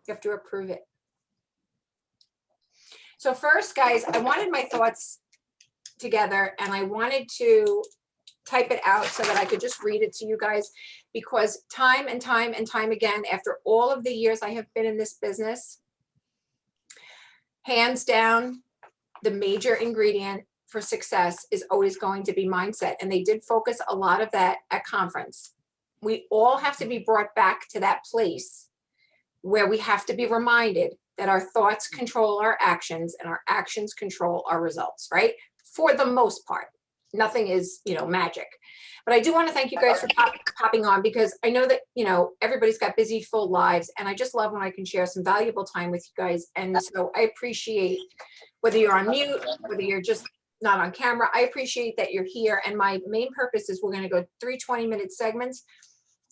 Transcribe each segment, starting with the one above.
You have to approve it. So first, guys, I wanted my thoughts together and I wanted to type it out so that I could just read it to you guys, because time and time and time again, after all of the years I have been in this business, hands down, the major ingredient for success is always going to be mindset. And they did focus a lot of that at conference. We all have to be brought back to that place where we have to be reminded that our thoughts control our actions and our actions control our results, right? For the most part. Nothing is, magic. But I do want to thank you guys for popping on, because I know that, everybody's got busy, full lives, and I just love when I can share some valuable time with you guys. And so I appreciate whether you're on mute, whether you're just not on camera, I appreciate that you're here. And my main purpose is we're going to go 3 20-minute segments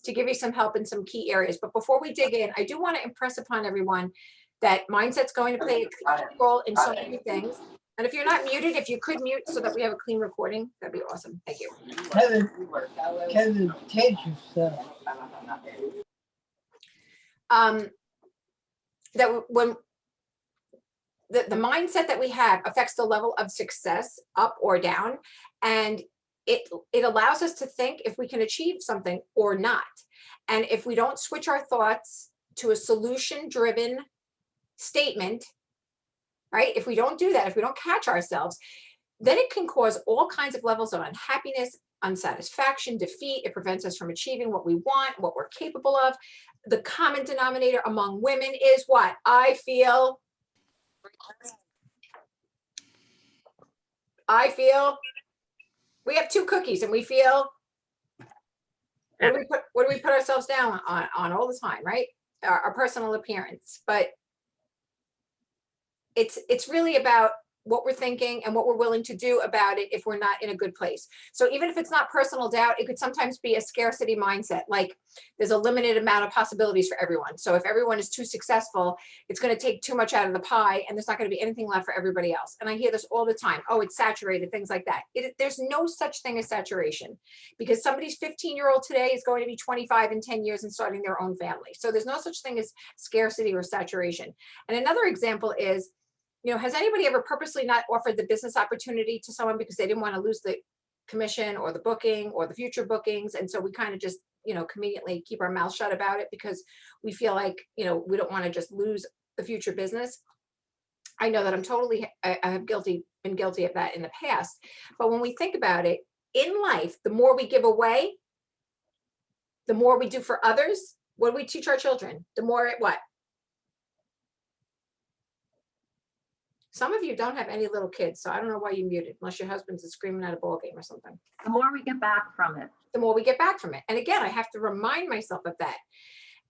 to give you some help in some key areas. But before we dig in, I do want to impress upon everyone that mindset's going to play a key role in so many things. And if you're not muted, if you could mute so that we have a clean recording, that'd be awesome. Thank you. Kevin, take yourself. That when the mindset that we have affects the level of success up or down, and it allows us to think if we can achieve something or not. And if we don't switch our thoughts to a solution-driven statement, right? If we don't do that, if we don't catch ourselves, then it can cause all kinds of levels of unhappiness, unsatisfaction, defeat. It prevents us from achieving what we want, what we're capable of. The common denominator among women is what? I feel. We have 2 cookies and we feel. What do we put ourselves down on all the time, right? Our personal appearance. But it's really about what we're thinking and what we're willing to do about it if we're not in a good place. So even if it's not personal doubt, it could sometimes be a scarcity mindset. Like there's a limited amount of possibilities for everyone. So if everyone is too successful, it's going to take too much out of the pie and there's not going to be anything left for everybody else. And I hear this all the time. Oh, it's saturated, things like that. There's no such thing as saturation, because somebody's 15-year-old today is going to be 25 in 10 years and starting their own family. So there's no such thing as scarcity or saturation. And another example is, has anybody ever purposely not offered the business opportunity to someone because they didn't want to lose the commission or the booking or the future bookings? And so we kind of just, conveniently keep our mouth shut about it because we feel like, we don't want to just lose the future business. I know that I have been guilty of that in the past. But when we think about it, in life, the more we give away, the more we do for others. What do we teach our children? The more what? Some of you don't have any little kids, so I don't know why you muted, unless your husband's screaming at a ball game or something. The more we get back from it. The more we get back from it. And again, I have to remind myself of that.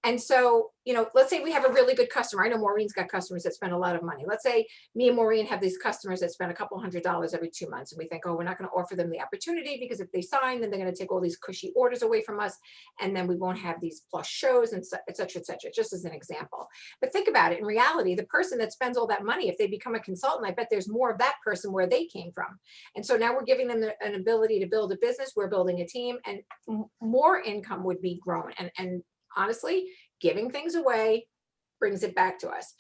And so, let's say we have a really good customer. I know Maureen's got customers that spend a lot of money. Let's say me and Maureen have these customers that spend a couple $100s every 2 months. And we think, oh, we're not going to offer them the opportunity because if they sign, then they're going to take all these cushy orders away from us. And then we won't have these plus shows and et cetera, just as an example. But think about it. In reality, the person that spends all that money, if they become a consultant, I bet there's more of that person where they came from. And so now we're giving them an ability to build a business. We're building a team, and more income would be grown. And honestly, giving things away brings it back to us.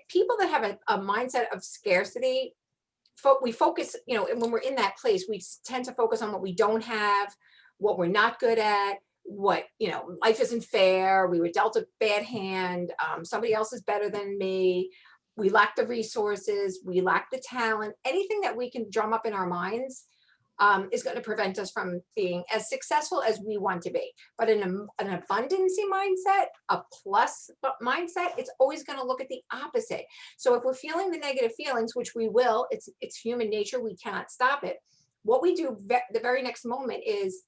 People that have a mindset of scarcity, we focus, and when we're in that place, we tend to focus on what we don't have, what we're not good at, what, life isn't fair, we were dealt a bad hand, somebody else is better than me, we lack the resources, we lack the talent, anything that we can drum up in our minds is going to prevent us from being as successful as we want to be. But in an abundancy mindset, a plus mindset, it's always going to look at the opposite. So if we're feeling the negative feelings, which we will, it's human nature, we cannot stop it. What we do the very next moment is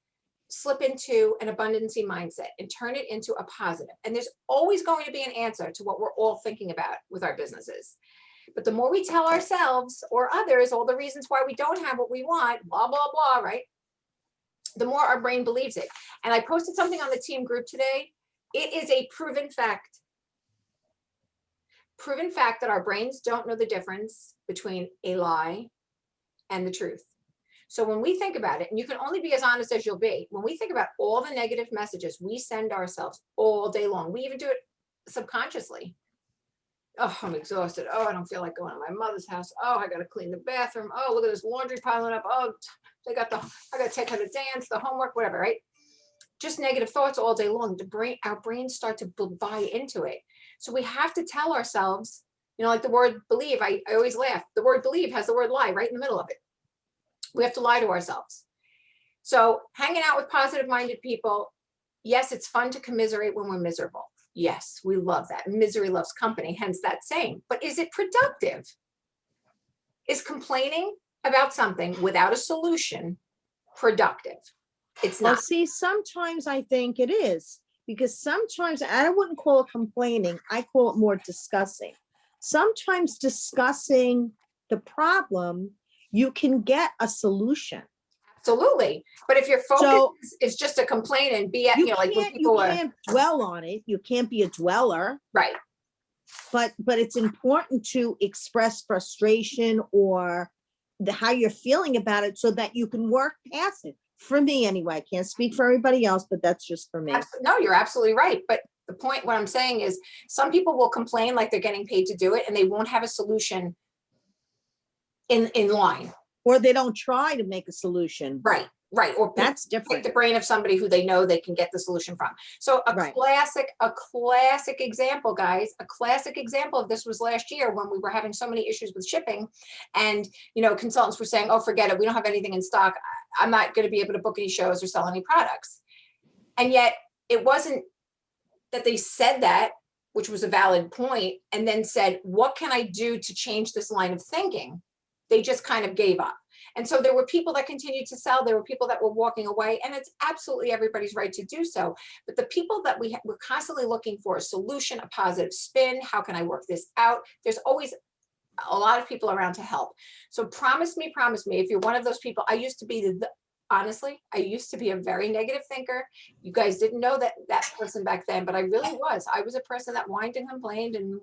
slip into an abundancy mindset and turn it into a positive. And there's always going to be an answer to what we're all thinking about with our businesses. But the more we tell ourselves or others all the reasons why we don't have what we want, blah, blah, blah, right? The more our brain believes it. And I posted something on the team group today. It is a proven fact that our brains don't know the difference between a lie and the truth. So when we think about it, and you can only be as honest as you'll be, when we think about all the negative messages we send ourselves all day long, we even do it subconsciously. Oh, I'm exhausted. Oh, I don't feel like going to my mother's house. Oh, I got to clean the bathroom. Oh, look at this laundry piling up. Oh, I got to take her to dance, the homework, whatever, right? Just negative thoughts all day long. Our brains start to buy into it. So we have to tell ourselves, like the word believe, I always laugh. The word believe has the word lie right in the middle of it. We have to lie to ourselves. So hanging out with positive minded people, yes, it's fun to commiserate when we're miserable. Yes, we love that. Misery loves company, hence that saying. But is it productive? Is complaining about something without a solution productive? It's Well, not. see, sometimes I think it is, because sometimes I wouldn't call it complaining. I call it more discussing. Sometimes discussing the problem, you can get a solution. Absolutely. But if your focus So is just to complain and be at, you like when can't, you people are can't dwell on it. You can't be a dweller, right. but it's important to express frustration or how you're feeling about it so that you can work past it. For me anyway, I can't speak for everybody else, but that's just for me. No, you're absolutely right. But the point, what I'm saying is some people will complain like they're getting paid to do it and they won't have a solution in line. Or they don't try to make a solution. Right. Or That's pick different. the brain of somebody who they know they can get the solution from. So a Right. classic example, guys, a classic example of this was last year when we were having so many issues with shipping and, consultants were saying, oh, forget it. We don't have anything in stock. I'm not going to be able to book any shows or sell any products. And yet it wasn't that they said that, which was a valid point, and then said, what can I do to change this line of thinking? They just kind of gave up. And so there were people that continued to sell. There were people that were walking away, and it's absolutely everybody's right to do so. But the people that we're constantly looking for a solution, a positive spin. How can I work this out? There's always a lot of people around to help. So promise me, if you're one of those people, I used to be honestly, I used to be a very negative thinker. You guys didn't know that person back then, but I really was. I was a person that whined and complained and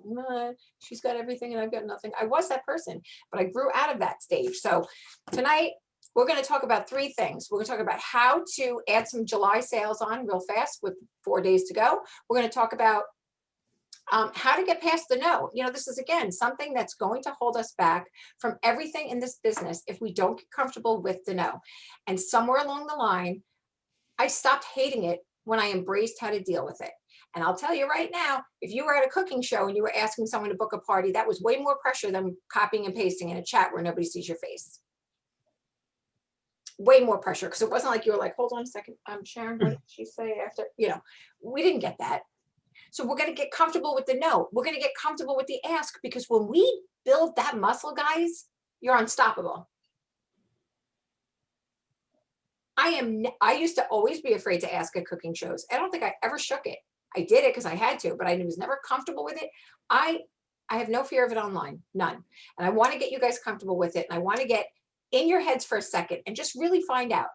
she's got everything and I've got nothing. I was that person, but I grew out of that stage. So tonight we're going to talk about 3 things. We're going to talk about how to add some July sales on real fast with 4 days to go. We're going to talk about how to get past the no. This is, again, something that's going to hold us back from everything in this business if we don't get comfortable with the no. And somewhere along the line, I stopped hating it when I embraced how to deal with it. And I'll tell you right now, if you were at a cooking show and you were asking someone to book a party, that was way more pressure than copying and pasting in a chat where nobody sees your face. Way more pressure, because it wasn't like you were like, hold on a second, Sharon, what did she say after? We didn't get that. So we're going to get comfortable with the no. We're going to get comfortable with the ask, because when we build that muscle, guys, you're unstoppable. I used to always be afraid to ask at cooking shows. I don't think I ever shook it. I did it because I had to, but I was never comfortable with it. I have no fear of it online, none. And I want to get you guys comfortable with it. And I want to get in your heads for a second and just really find out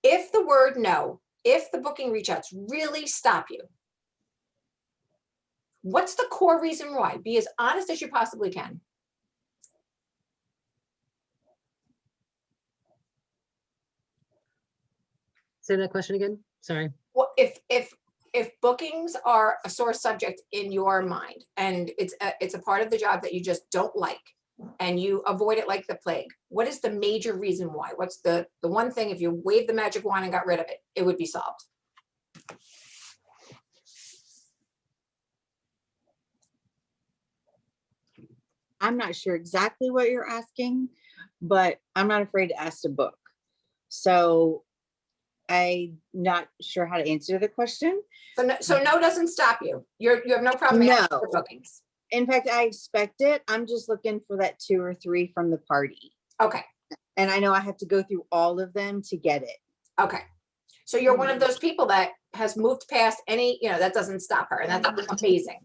if the word no, if the booking reach outs really stop you. What's the core reason why? Be as honest as you possibly can. Say that question again. Sorry. Well, if bookings are a sore subject in your mind and it's a part of the job that you just don't like and you avoid it like the plague, what is the major reason why? What's the one thing, if you waved the magic wand and got rid of it, it would be solved? I'm not sure exactly what you're asking, but I'm not afraid to ask to book. So I'm not sure how to answer the question. So no doesn't stop you. You have no problem asking for bookings. In fact, I expect it. I'm just looking for that 2 or 3 from the party. Okay. And I know I have to go through all of them to get it. Okay. So you're one of those people that has moved past any, that doesn't stop her. And that's amazing.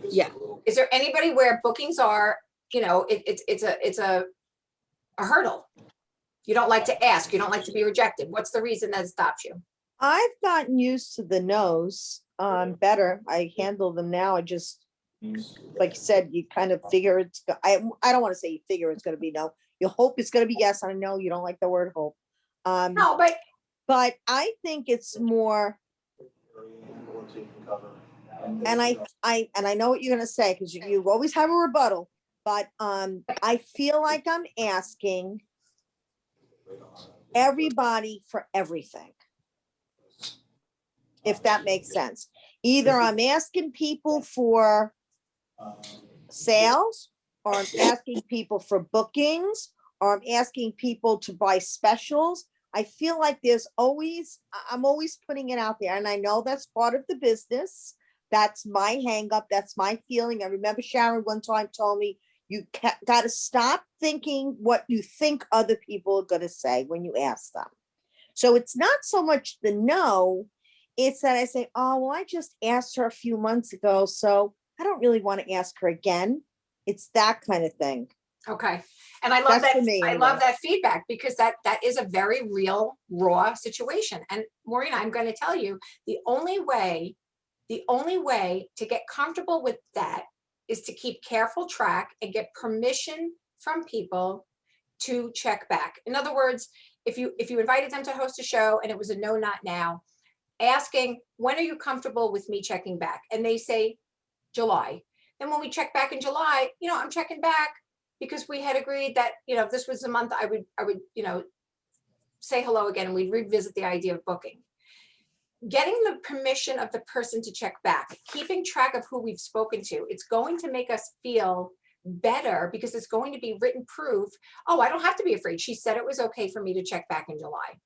Yeah. Is there anybody where bookings are, it's a hurdle? You don't like to ask, you don't like to be rejected. What's the reason that stops you? I've gotten used to the no's better. I handle them now. I just, like you said, you kind of figure I don't want to say you figure it's going to be no. You hope it's going to be yes. I know you don't like the word hope. No, but I think it's more, And I know what you're gonna say, because you always have a rebuttal, but, I feel like I'm asking everybody for everything. If that makes sense. Either I'm asking people for sales, or I'm asking people for bookings, or I'm asking people to buy specials. I feel like I'm always putting it out there, and I know that's part of the business. That's my hang up. That's my feeling. I remember Sharon one time told me, you got to stop thinking what you think other people are going to say when you ask them. So it's not so much the no, it's that I say, oh, well, I just asked her a few months ago, so I don't really want to ask her again. It's that kind of thing. Okay. And I love That's that. for me I anyway. love that feedback, because that is a very real, raw situation. And Maureen, I'm going to tell you, the only way to get comfortable with that is to keep careful track and get permission from people to check back. In other words, if you invited them to host a show and it was a no, not now, asking, when are you comfortable with me checking back? And they say July. Then when we check back in July, I'm checking back because we had agreed that, if this was the month, I would, say hello again, and we'd revisit the idea of booking. Getting the permission of the person to check back, keeping track of who we've spoken to, it's going to make us feel better, because it's going to be written proof. Oh, I don't have to be afraid. She said it was okay for me to check back in July.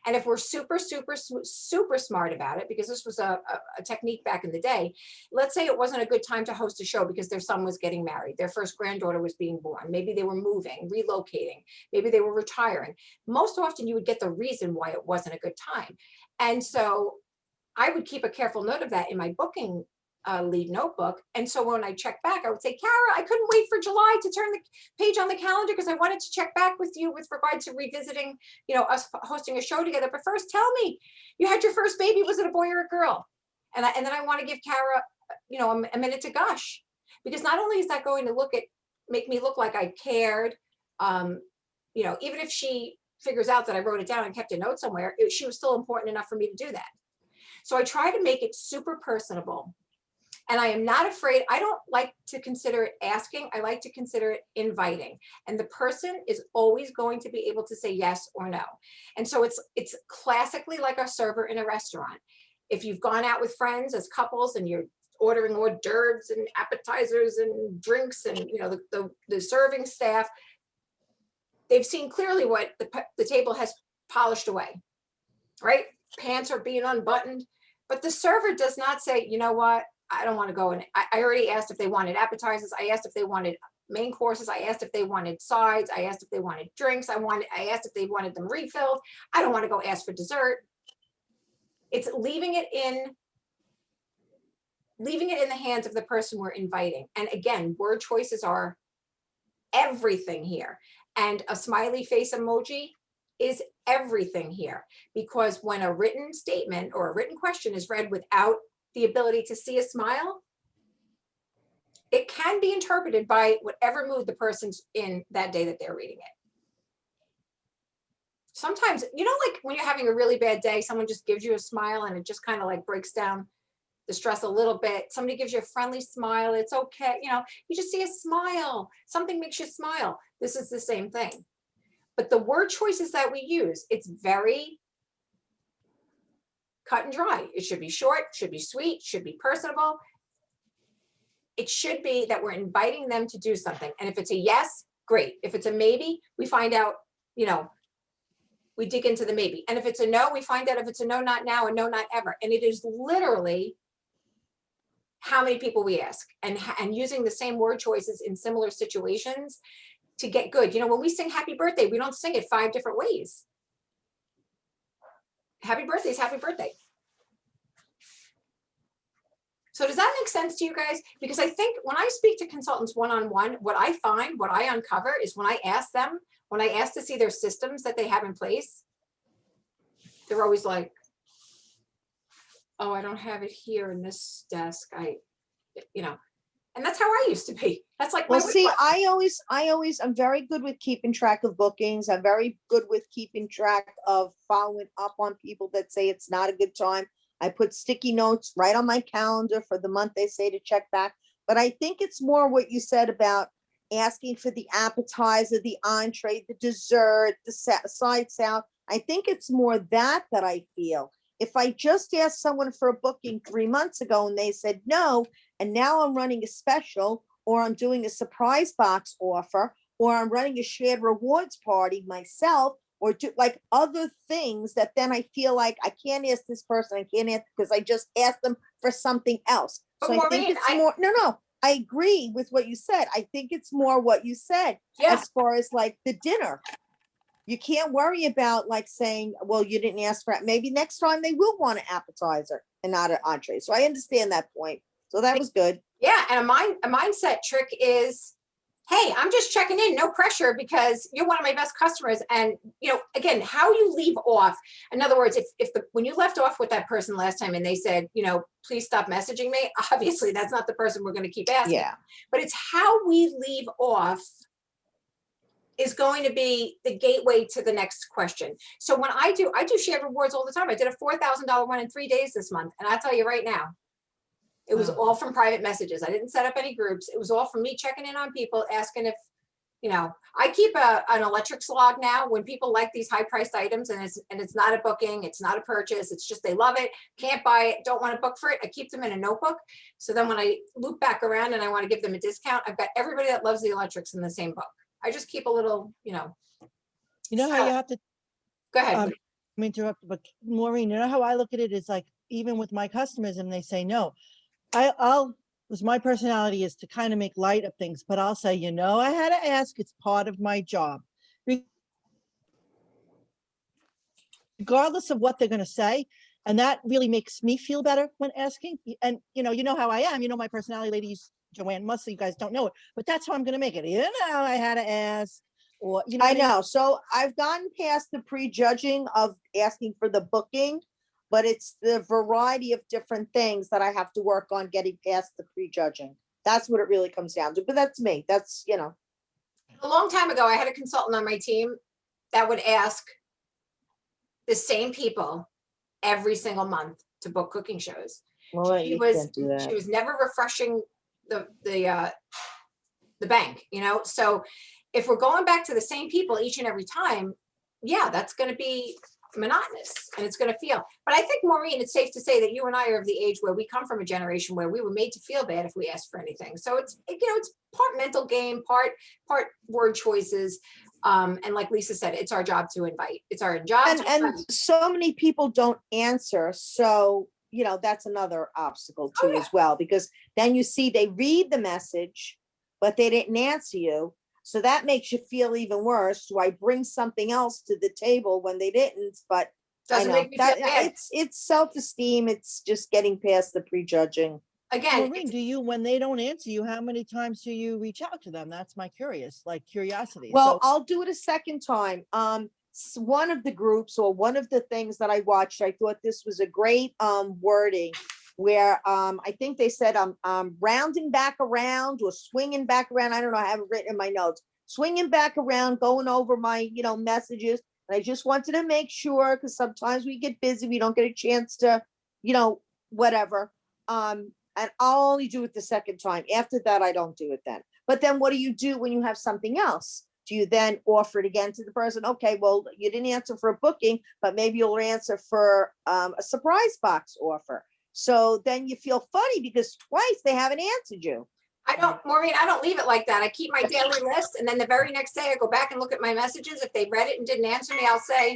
And if we're super, super, super smart about it, because this was a technique back in the day, let's say it wasn't a good time to host a show because their son was getting married, their first granddaughter was being born, maybe they were moving, relocating, maybe they were retiring. Most often you would get the reason why it wasn't a good time. And so I would keep a careful note of that in my booking lead notebook. And so when I check back, I would say, Kara, I couldn't wait for July to turn the page on the calendar because I wanted to check back with you with regard to revisiting, us hosting a show together. But first, tell me, you had your first baby. Was it a boy or a girl? And then I want to give Kara, a minute to gush, because not only is that going to make me look like I cared, even if she figures out that I wrote it down and kept a note somewhere, she was still important enough for me to do that. So I try to make it super personable. And I am not afraid. I don't like to consider it asking. I like to consider it inviting. And the person is always going to be able to say yes or no. And so it's classically like a server in a restaurant. If you've gone out with friends as couples and you're ordering hors d'oeuvres and appetizers and drinks and, the serving staff, they've seen clearly what the table has polished away, right? Pants are being unbuttoned, but the server does not say, you know what? I don't want to go. And I already asked if they wanted appetizers. I asked if they wanted main courses. I asked if they wanted sides. I asked if they wanted drinks. I asked if they wanted them refilled. I don't want to go ask for dessert. It's leaving it in the hands of the person we're inviting. And again, word choices are everything here. And a smiley face emoji is everything here, because when a written statement or a written question is read without the ability to see a smile, it can be interpreted by whatever mood the person's in that day that they're reading it. Sometimes, like when you're having a really bad day, someone just gives you a smile and it just kind of like breaks down the stress a little bit. Somebody gives you a friendly smile. It's okay. You just see a smile. Something makes you smile. This is the same thing. But the word choices that we use, it's very cut and dry. It should be short, should be sweet, should be personable. It should be that we're inviting them to do something. And if it's a yes, great. If it's a maybe, we find out, we dig into the maybe. And if it's a no, we find out if it's a no, not now, and no, not ever. And it is literally how many people we ask, and using the same word choices in similar situations to get good. When we sing happy birthday, we don't sing it 5 different ways. Happy birthday is happy birthday. So does that make sense to you guys? Because I think when I speak to consultants one-on-one, what I uncover is when I ask to see their systems that they have in place, they're always like, oh, I don't have it here in this desk. And that's how I used to be. That's like, Well, see, I'm very good with keeping track of bookings. I'm very good with keeping track of following up on people that say it's not a good time. I put sticky notes right on my calendar for the month they say to check back. But I think it's more what you said about asking for the appetizer, the entree, the dessert, the side salad. I think it's more that I feel. If I just asked someone for a booking 3 months ago and they said no, and now I'm running a special, or I'm doing a surprise box offer, or I'm running a shared rewards party myself, or do like other things that then I feel like I can't ask this person, I can't ask because I just asked them for something else. But So I think Maureen, it's more, no, I agree with what you said. I think it's more what you said Yeah, as far as like the dinner. You can't worry about like saying, well, you didn't ask for it. Maybe next time they will want an appetizer and not an entree. So I understand that point. So that was good. yeah, and a mindset trick is, hey, I'm just checking in, no pressure, because you're one of my best customers. And again, how you leave off. In other words, when you left off with that person last time and they said, please stop messaging me, obviously that's not the person we're going to keep asking. Yeah. But it's how we leave off is going to be the gateway to the next question. So when I do shared rewards all the time. I did a $4,000 one in 3 days this month. And I'll tell you right now, it was all from private messages. I didn't set up any groups. It was all from me checking in on people, asking if, I keep an electrics log now when people like these high priced items and it's not a booking, it's not a purchase. It's just, they love it, can't buy it, don't want to book for it. I keep them in a notebook. So then when I loop back around and I want to give them a discount, I've got everybody that loves the electrics in the same book. I just keep a little, You know how you have to, go ahead. I'm interrupt, but Maureen, you know how I look at it is like, even with my customers and they say no, because my personality is to kind of make light of things, but I'll say, I had to ask, it's part of my job. Regardless of what they're going to say. And that really makes me feel better when asking. And you know how I am, my personality, ladies, Joanne Mussel, you guys don't know it, but that's how I'm going to make it. I had to ask, or, I know. So I've gotten past the prejudging of asking for the booking, but it's the variety of different things that I have to work on getting past the prejudging. That's what it really comes down to. But that's me. That's, A long time ago, I had a consultant on my team that would ask the same people every single month to book cooking shows. well, She you was can't do that. she was never refreshing the bank, So if we're going back to the same people each and every time, yeah, that's going to be monotonous and it's going to feel. But I think, Maureen, it's safe to say that you and I are of the age where we come from a generation where we were made to feel bad if we asked for anything. So it's part mental game, part word choices. And like Lisa said, it's our job to invite. It's our job. And so many people don't answer. So, that's another obstacle too, as well, because then you see they read the message, but they didn't answer you. So that makes you feel even worse. Do I bring something else to the table when they didn't? But Doesn't I know make me feel bad. it's self-esteem. It's just getting past the prejudging. Again, Maureen, when they don't answer you, how many times do you reach out to them? That's my curiosity. Well, So, I'll do it a second time. One of the groups or one of the things that I watched, I thought this was a great wording where I think they said I'm rounding back around or swinging back around. I don't know. I have it written in my notes. Swinging back around, going over my messages. And I just wanted to make sure, because sometimes we get busy, we don't get a chance to, whatever. And I'll only do it the second time. After that, I don't do it then. But then what do you do when you have something else? Do you then offer it again to the person? Okay, well, you didn't answer for a booking, but maybe you'll answer for a surprise box offer. So then you feel funny because twice they haven't answered you. Maureen, I don't leave it like that. I keep my daily list, and then the very next day I go back and look at my messages. If they read it and didn't answer me, I'll say,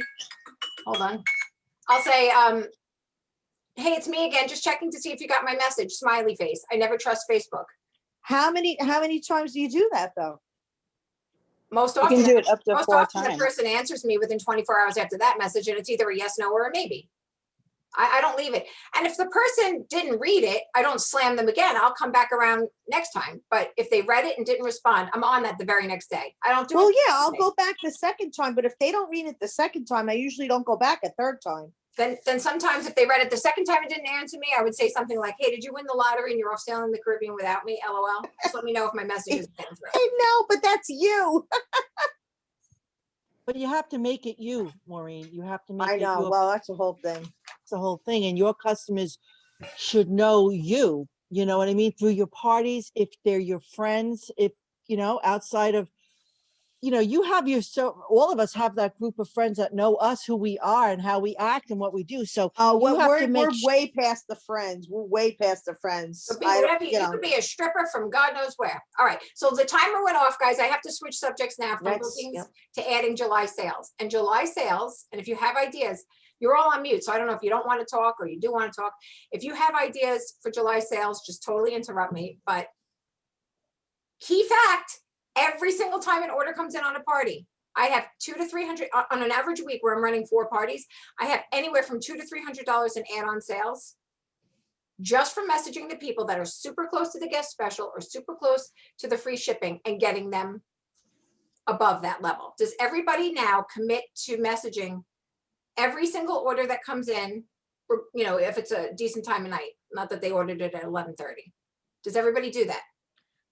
hold on. I'll say, hey, it's me again, just checking to see if you got my message, smiley face. I never trust Facebook. How many times do you do that though? Most You often, can do it up to most 4 often the times. person answers me within 24 hours after that message, and it's either a yes, no, or a maybe. I don't leave it. And if the person didn't read it, I don't slam them again. I'll come back around next time. But if they read it and didn't respond, I'm on that the very next day. I don't do Well, it. yeah, I'll go back the second time, but if they don't read it the second time, I usually don't go back a third time. Then sometimes if they read it the second time and didn't answer me, I would say something like, hey, did you win the lottery and you're off sailing the Caribbean without me? LOL. Just let me know if my message is getting through. I know, but that's you. But you have to make it you, Maureen. You have to make I it know, your, well, that's the whole thing. it's the whole thing. And your customers should know you know what I mean? Through your parties, if they're your friends, if, outside of, you have all of us have that group of friends that know us, who we are and how we act and what we do. So Oh, you have to we're make, way past the friends. We're way past the friends. So be I don't- whatever, you could be a stripper from God knows where. All right, so the timer went off, guys. I have to switch subjects now from That's- bookings yep. to adding July sales. And July sales, and if you have ideas, you're all on mute, so I don't know if you don't want to talk or you do want to talk. If you have ideas for July sales, just totally interrupt me, but key fact, every single time an order comes in on a party, I have 200 to 300 on an average week where I'm running 4 parties. I have anywhere from $200 to $300 in add-on sales just from messaging the people that are super close to the guest special or super close to the free shipping and getting them above that level. Does everybody now commit to messaging every single order that comes in, if it's a decent time of night, not that they ordered it at 11:30? Does everybody do that?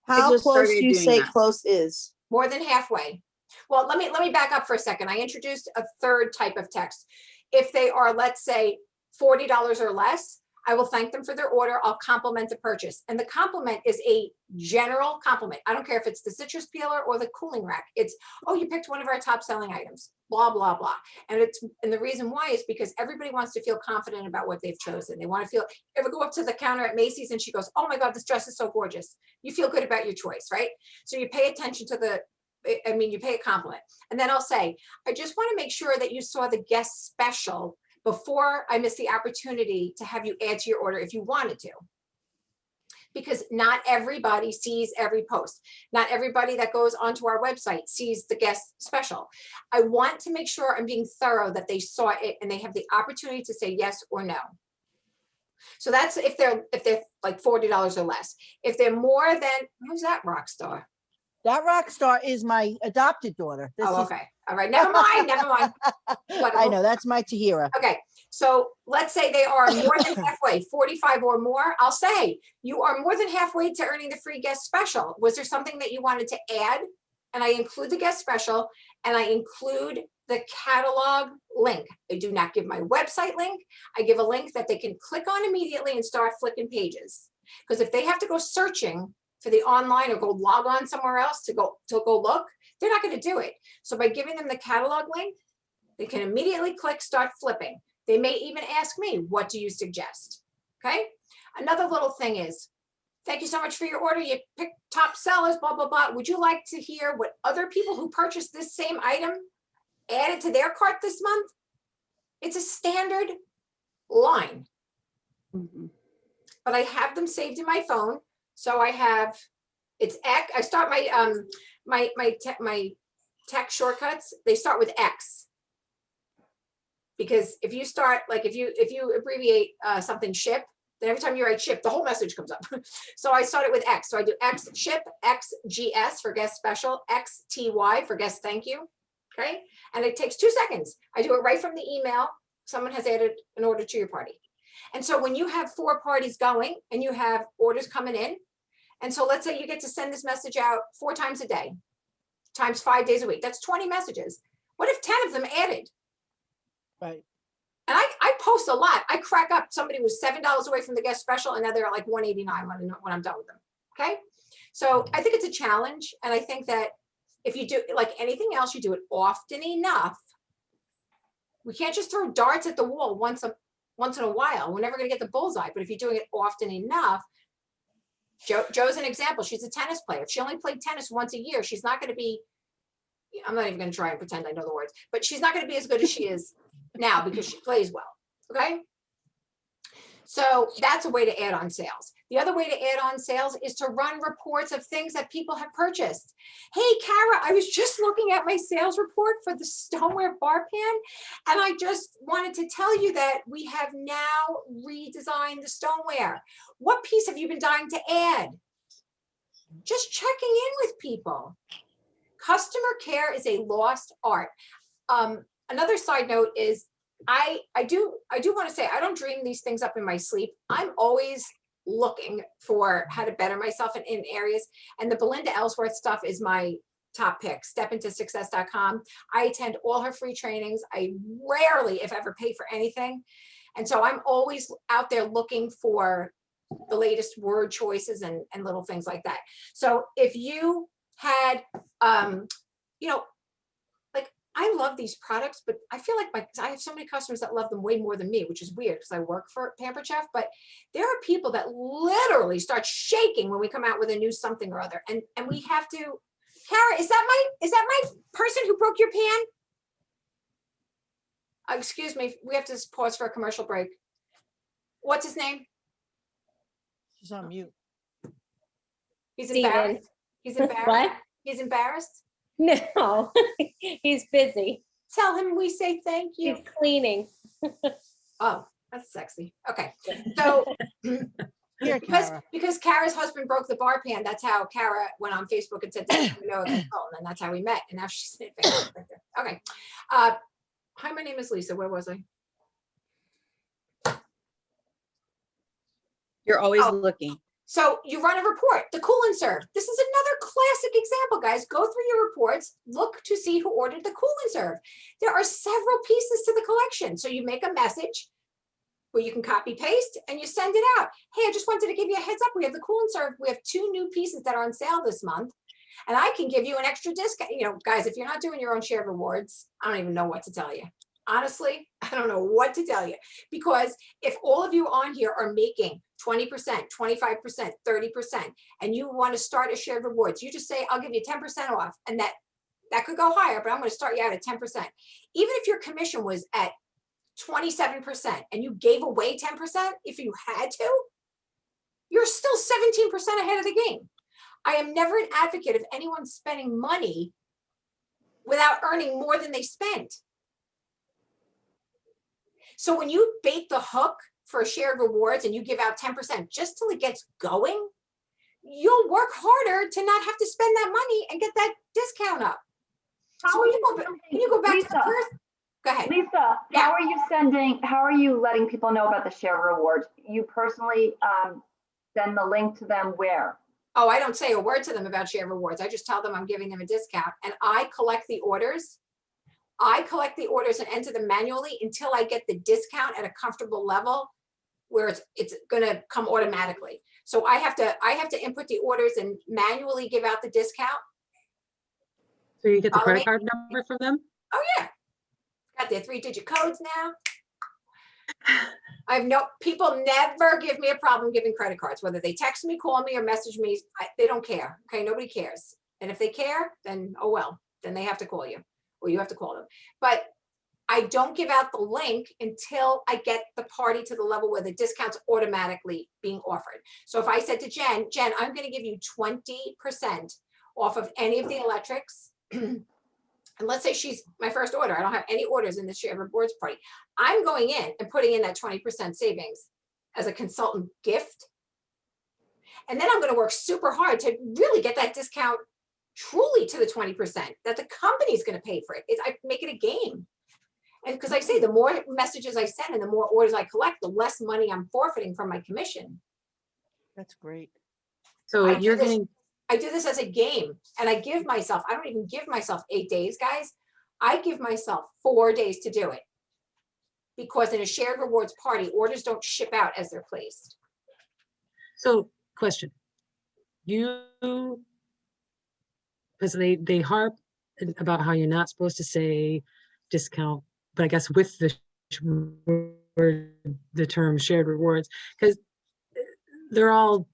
How just close started do you doing say that. close is? More than halfway. Well, let me back up for a second. I introduced a third type of text. If they are, let's say, $40 or less, I will thank them for their order. I'll compliment the purchase. And the compliment is a general compliment. I don't care if it's the citrus peeler or the cooling rack. It's, oh, you picked one of our top selling items, blah, blah, blah. And the reason why is because everybody wants to feel confident about what they've chosen. They want to feel, ever go up to the counter at Macy's and she goes, oh my God, this dress is so gorgeous. You feel good about your choice, right? So you pay attention to you pay a compliment. And then I'll say, I just want to make sure that you saw the guest special before I miss the opportunity to have you add to your order if you wanted to. Because not everybody sees every post. Not everybody that goes onto our website sees the guest special. I want to make sure I'm being thorough that they saw it and they have the opportunity to say yes or no. So that's if they're like $40 or less. If they're more than, who's that rock star? that rock star is my adopted daughter. This Oh, is, okay. All right. Never mind. Never mind. I know, that's my Tahira. Okay, so let's say they are more than halfway, 45 or more. I'll say you are more than halfway to earning the free guest special. Was there something that you wanted to add? And I include the guest special and I include the catalog link. I do not give my website link. I give a link that they can click on immediately and start flicking pages. Because if they have to go searching for the online or go log on somewhere else to go look, they're not going to do it. So by giving them the catalog link, they can immediately click start flipping. They may even ask me, what do you suggest? Okay. Another little thing is, thank you so much for your order. You picked top sellers, blah, blah, blah. Would you like to hear what other people who purchased this same item added to their cart this month? It's a standard line, but I have them saved in my phone. So I have, it's X. I start my tech shortcuts. They start with X. Because if you start, like if you abbreviate something ship, then every time you write ship, the whole message comes up. So I start it with X. So I do X ship, XGS for guest special, XTY for guest thank you. Okay. And it takes 2 seconds. I do it right from the email. Someone has added an order to your party. And so when you have 4 parties going and you have orders coming in, and so let's say you get to send this message out 4 times a day, times 5 days a week, that's 20 messages. What if 10 of them added? Right. And I post a lot. I crack up. Somebody was $7 away from the guest special and now they're at like $189 when I'm done with them. Okay. So I think it's a challenge. And I think that if you do like anything else, you do it often enough. We can't just throw darts at the wall once in a while. We're never going to get the bullseye. But if you're doing it often enough, Joe's an example. She's a tennis player. If she only played tennis once a year, she's not going to be, I'm not even going to try and pretend I know the words, but she's not going to be as good as she is now because she plays well. Okay. So that's a way to add on sales. The other way to add on sales is to run reports of things that people have purchased. Hey, Kara, I was just looking at my sales report for the stoneware bar pan, and I just wanted to tell you that we have now redesigned the stoneware. What piece have you been dying to add? Just checking in with people. Customer care is a lost art. Another side note is I do want to say I don't dream these things up in my sleep. I'm always looking for how to better myself in areas. And the Belinda Ellsworth stuff is my top pick, stepintosuccess.com. I attend all her free trainings. I rarely, if ever, pay for anything. And so I'm always out there looking for the latest word choices and little things like that. So if you had, you know, like I love these products, but I feel like I have so many customers that love them way more than me, which is weird because I work for Pampered Chef, but there are people that literally start shaking when we come out with a new something or other. And we have to, Kara, is that my person who broke your pan? Excuse me, we have to pause for a commercial break. What's his name? She's on mute. He's Steven. embarrassed. He's embarrassed. What? He's embarrassed. No, he's busy. Tell him we say thank you. He's cleaning. Oh, that's sexy. Okay. So Here, Kara. because Kara's husband broke the bar pan, that's how Kara went on Facebook and said, "Do you know a consultant?" And that's how we met. And now she's in Facebook right there. Okay. Hi, my name is Lisa. Where was I? You're always Oh. looking. So you run a report, the Cool and Serve. This is another classic example, guys. Go through your reports, look to see who ordered the Cool and Serve. There are several pieces to the collection. So you make a message where you can copy paste and you send it out. Hey, I just wanted to give you a heads up. We have the Cool and Serve. We have 2 new pieces that are on sale this month. And I can give you an extra discount. You know, guys, if you're not doing your own shared rewards, I don't even know what to tell you. Honestly, I don't know what to tell you, because if all of you on here are making 20%, 25%, 30%, and you want to start a shared rewards, you just say, I'll give you 10% off. And that could go higher, but I'm going to start you out at 10%. Even if your commission was at 27% and you gave away 10%, if you had to, you're still 17% ahead of the game. I am never an advocate of anyone spending money without earning more than they spent. So when you bait the hook for shared rewards and you give out 10% just till it gets going, you'll work harder to not have to spend that money and get that discount up. So when you go back to the first, go ahead. Lisa, Yeah. how are you letting people know about the share rewards? You personally send the link to them where? Oh, I don't say a word to them about shared rewards. I just tell them I'm giving them a discount, and I collect the orders. And enter them manually until I get the discount at a comfortable level where it's going to come automatically. So I have to input the orders and manually give out the discount. So you get the Follow me? credit card number from them? Oh yeah, got their 3-digit codes now. People never give me a problem giving credit cards, whether they text me, call me, or message me. They don't care. Okay, nobody cares. And if they care, then oh well, then they have to call you, or you have to call them. But I don't give out the link until I get the party to the level where the discount's automatically being offered. So if I said to Jen, I'm going to give you 20% off of any of the electrics. And let's say she's my first order. I don't have any orders in this shared rewards party. I'm going in and putting in that 20% savings as a consultant gift. And then I'm going to work super hard to really get that discount truly to the 20% that the company's going to pay for it. I make it a game. And because I say the more messages I send and the more orders I collect, the less money I'm forfeiting from my commission. That's great. So I do you're this- getting, I do this as a game, and I don't even give myself 8 days, guys. I give myself 4 days to do it. Because in a shared rewards party, orders don't ship out as they're placed. so question. Because they harp about how you're not supposed to say discount, but I guess with the term shared rewards, because they don't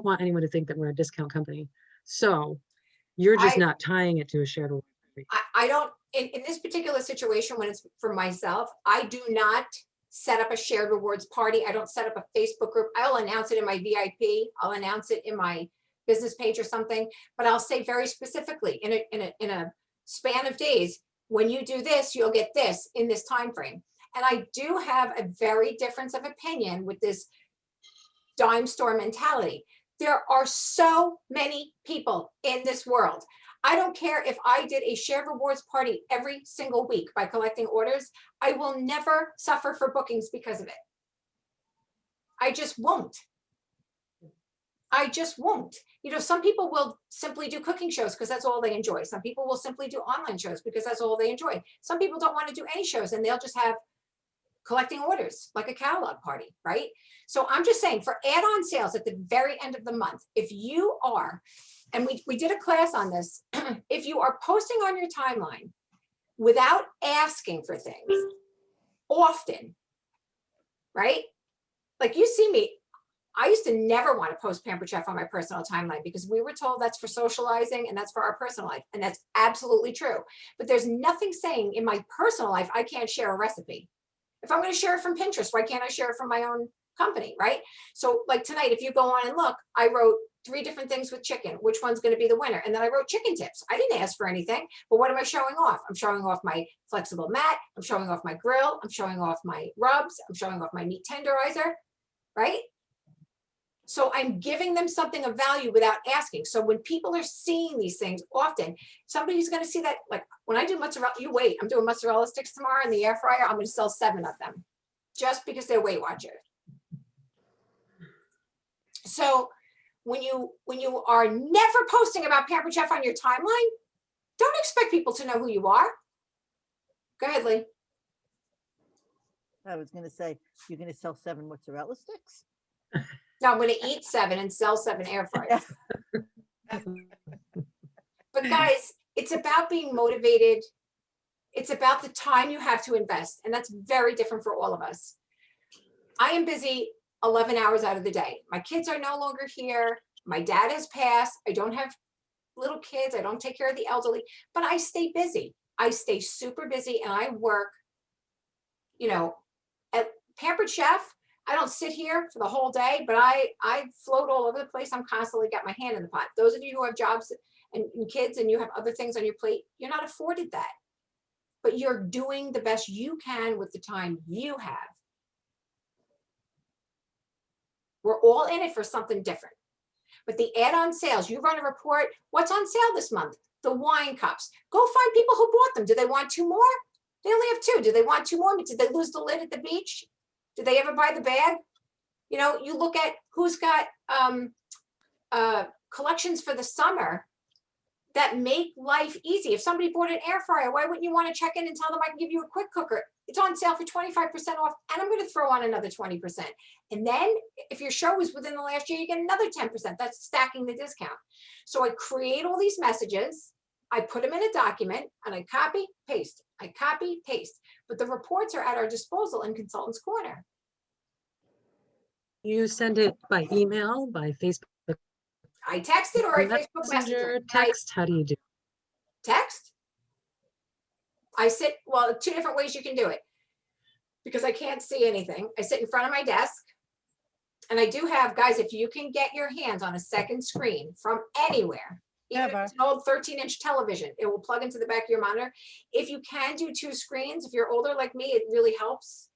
want anyone to think that we're a discount company. So you're just not tying it to a shared reward. I don't, in this particular situation, when it's for myself, I do not set up a shared rewards party. I don't set up a Facebook group. I'll announce it in my VIP. I'll announce it in my business page or something, but I'll say very specifically in a span of days, when you do this, you'll get this in this time frame. And I do have a very difference of opinion with this dime store mentality. There are so many people in this world. I don't care if I did a shared rewards party every single week by collecting orders. I will never suffer for bookings because of it. I just won't. I just won't. You know, some people will simply do cooking shows because that's all they enjoy. Some people will simply do online shows because that's all they enjoy. Some people don't want to do any shows and they'll just have collecting orders like a catalog party, right? So I'm just saying for add-on sales at the very end of the month, if you are, and we did a class on this, if you are posting on your timeline without asking for things often, right? Like you see me, I used to never want to post Pampered Chef on my personal timeline because we were told that's for socializing and that's for our personal life. And that's absolutely true. But there's nothing saying in my personal life, I can't share a recipe. If I'm going to share it from Pinterest, why can't I share it from my own company, right? So like tonight, if you go on and look, I wrote 3 different things with chicken, which one's going to be the winner? And then I wrote chicken tips. I didn't ask for anything, but what am I showing off? I'm showing off my flexible mat. I'm showing off my grill. I'm showing off my rubs. I'm showing off my meat tenderizer, right? So I'm giving them something of value without asking. So when people are seeing these things often, somebody's going to see that, like when I do mozzarella, you wait, I'm doing mozzarella sticks tomorrow in the air fryer. I'm going to sell 7 of them just because they're Weight Watchers. So when you are never posting about Pampered Chef on your timeline, don't expect people to know who you are. Go ahead, Lee. I was gonna say, you're gonna sell 7 mozzarella sticks? No, I'm going to eat 7 and sell 7 air fryers. But guys, it's about being motivated. It's about the time you have to invest. And that's very different for all of us. I am busy 11 hours out of the day. My kids are no longer here. My dad has passed. I don't have little kids. I don't take care of the elderly, but I stay busy. I stay super busy and I work, you know, at Pampered Chef. I don't sit here for the whole day, but I float all over the place. I'm constantly got my hand in the pot. Those of you who have jobs and kids and you have other things on your plate, you're not afforded that. But you're doing the best you can with the time you have. We're all in it for something different. But the add-on sales, you run a report, what's on sale this month? The wine cups. Go find people who bought them. Do they want 2 more? They only have 2. Do they want 2 more? Did they lose the lid at the beach? Did they ever buy the bag? You know, you look at who's got collections for the summer that make life easy. If somebody bought an air fryer, why wouldn't you want to check in and tell them I can give you a quick cooker? It's on sale for 25% off, and I'm going to throw on another 20%. And then if your show was within the last year, you get another 10%. That's stacking the discount. So I create all these messages. I put them in a document and I copy, paste. I copy, paste. But the reports are at our disposal in Consultants Corner. You send it by email, by Facebook I text it or I Facebook Messenger. text, how do you do? Text. I sit, well, 2 different ways you can do it because I can't see anything. I sit in front of my desk and I do have, guys, if you can get your hands on a second screen from anywhere, even if it's an old 13-inch television, it will plug into the back of your monitor. If you can do 2 screens, if you're older like me, it really helps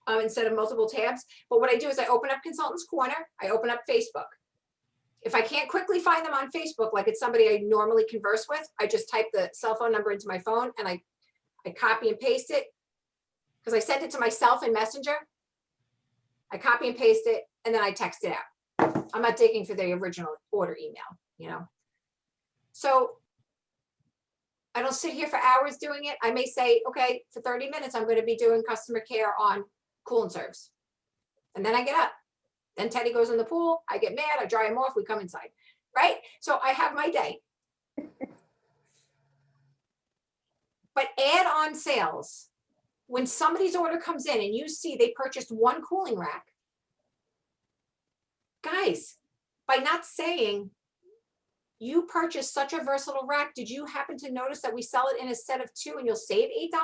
instead of multiple tabs. But what I do is I open up Consultants Corner, I open up Facebook. If I can't quickly find them on Facebook, like it's somebody I normally converse with, I just type the cell phone number into my phone and I copy and paste it because I send it to myself in Messenger. I copy and paste it and then I text it out. I'm not digging for the original order email, you know. So I don't sit here for hours doing it. I may say, okay, for 30 minutes, I'm going to be doing customer care on Cool and Serves. And then I get up. Then Teddy goes in the pool. I get mad. I dry him off. We come inside, right? So I have my day. But add-on sales, when somebody's order comes in and you see they purchased 1 cooling rack, guys, by not saying you purchased such a versatile rack, did you happen to notice that we sell it in a set of 2 and you'll save $8?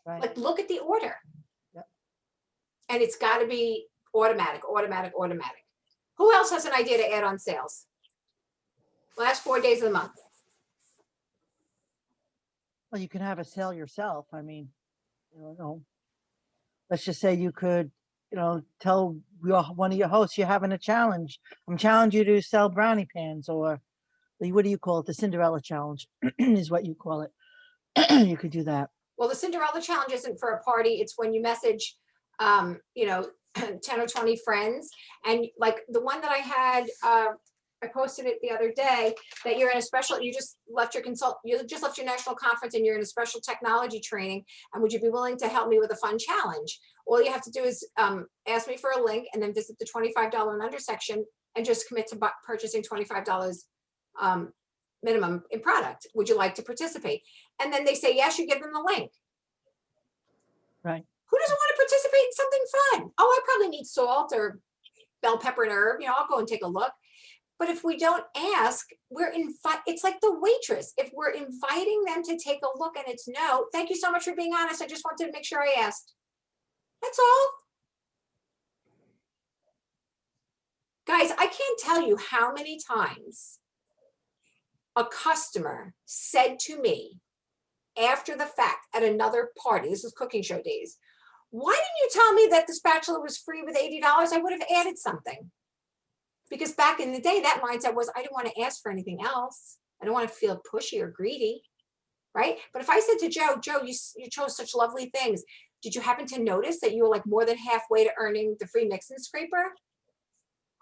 Right. Like, look at the order. Yep. And it's got to be automatic, automatic, automatic. Who else has an idea to add on sales? Last 4 days of the month. Well, you can have a sale yourself. I mean, you know, let's just say you could, you know, tell one of your hosts you're having a challenge. I'm challenging you to sell brownie pans, or what do you call it? The Cinderella challenge is what you call it. You could do that. Well, the Cinderella challenge isn't for a party. It's when you message, you know, 10 or 20 friends. And like the one that I had, I posted it the other day, that you're in a special, you just left your national conference and you're in a special technology training. And would you be willing to help me with a fun challenge? All you have to do is ask me for a link and then visit the $25 and under section and just commit to purchasing $25 minimum in product. Would you like to participate? And then they say, yes, you give them the link. Right. Who doesn't want to participate in something fun? Oh, I probably need salt or bell pepper and herb. I'll go and take a look. But if we don't ask, it's like the waitress. If we're inviting them to take a look and it's no, thank you so much for being honest. I just wanted to make sure I asked. That's all. Guys, I can't tell you how many times a customer said to me after the fact at another party, this was cooking show days, why didn't you tell me that the spatula was free with $80? I would have added something. Because back in the day, that mindset was, I didn't want to ask for anything else. I don't want to feel pushy or greedy, right? But if I said to Joe, you chose such lovely things. Did you happen to notice that you were like more than halfway to earning the free mix and scraper?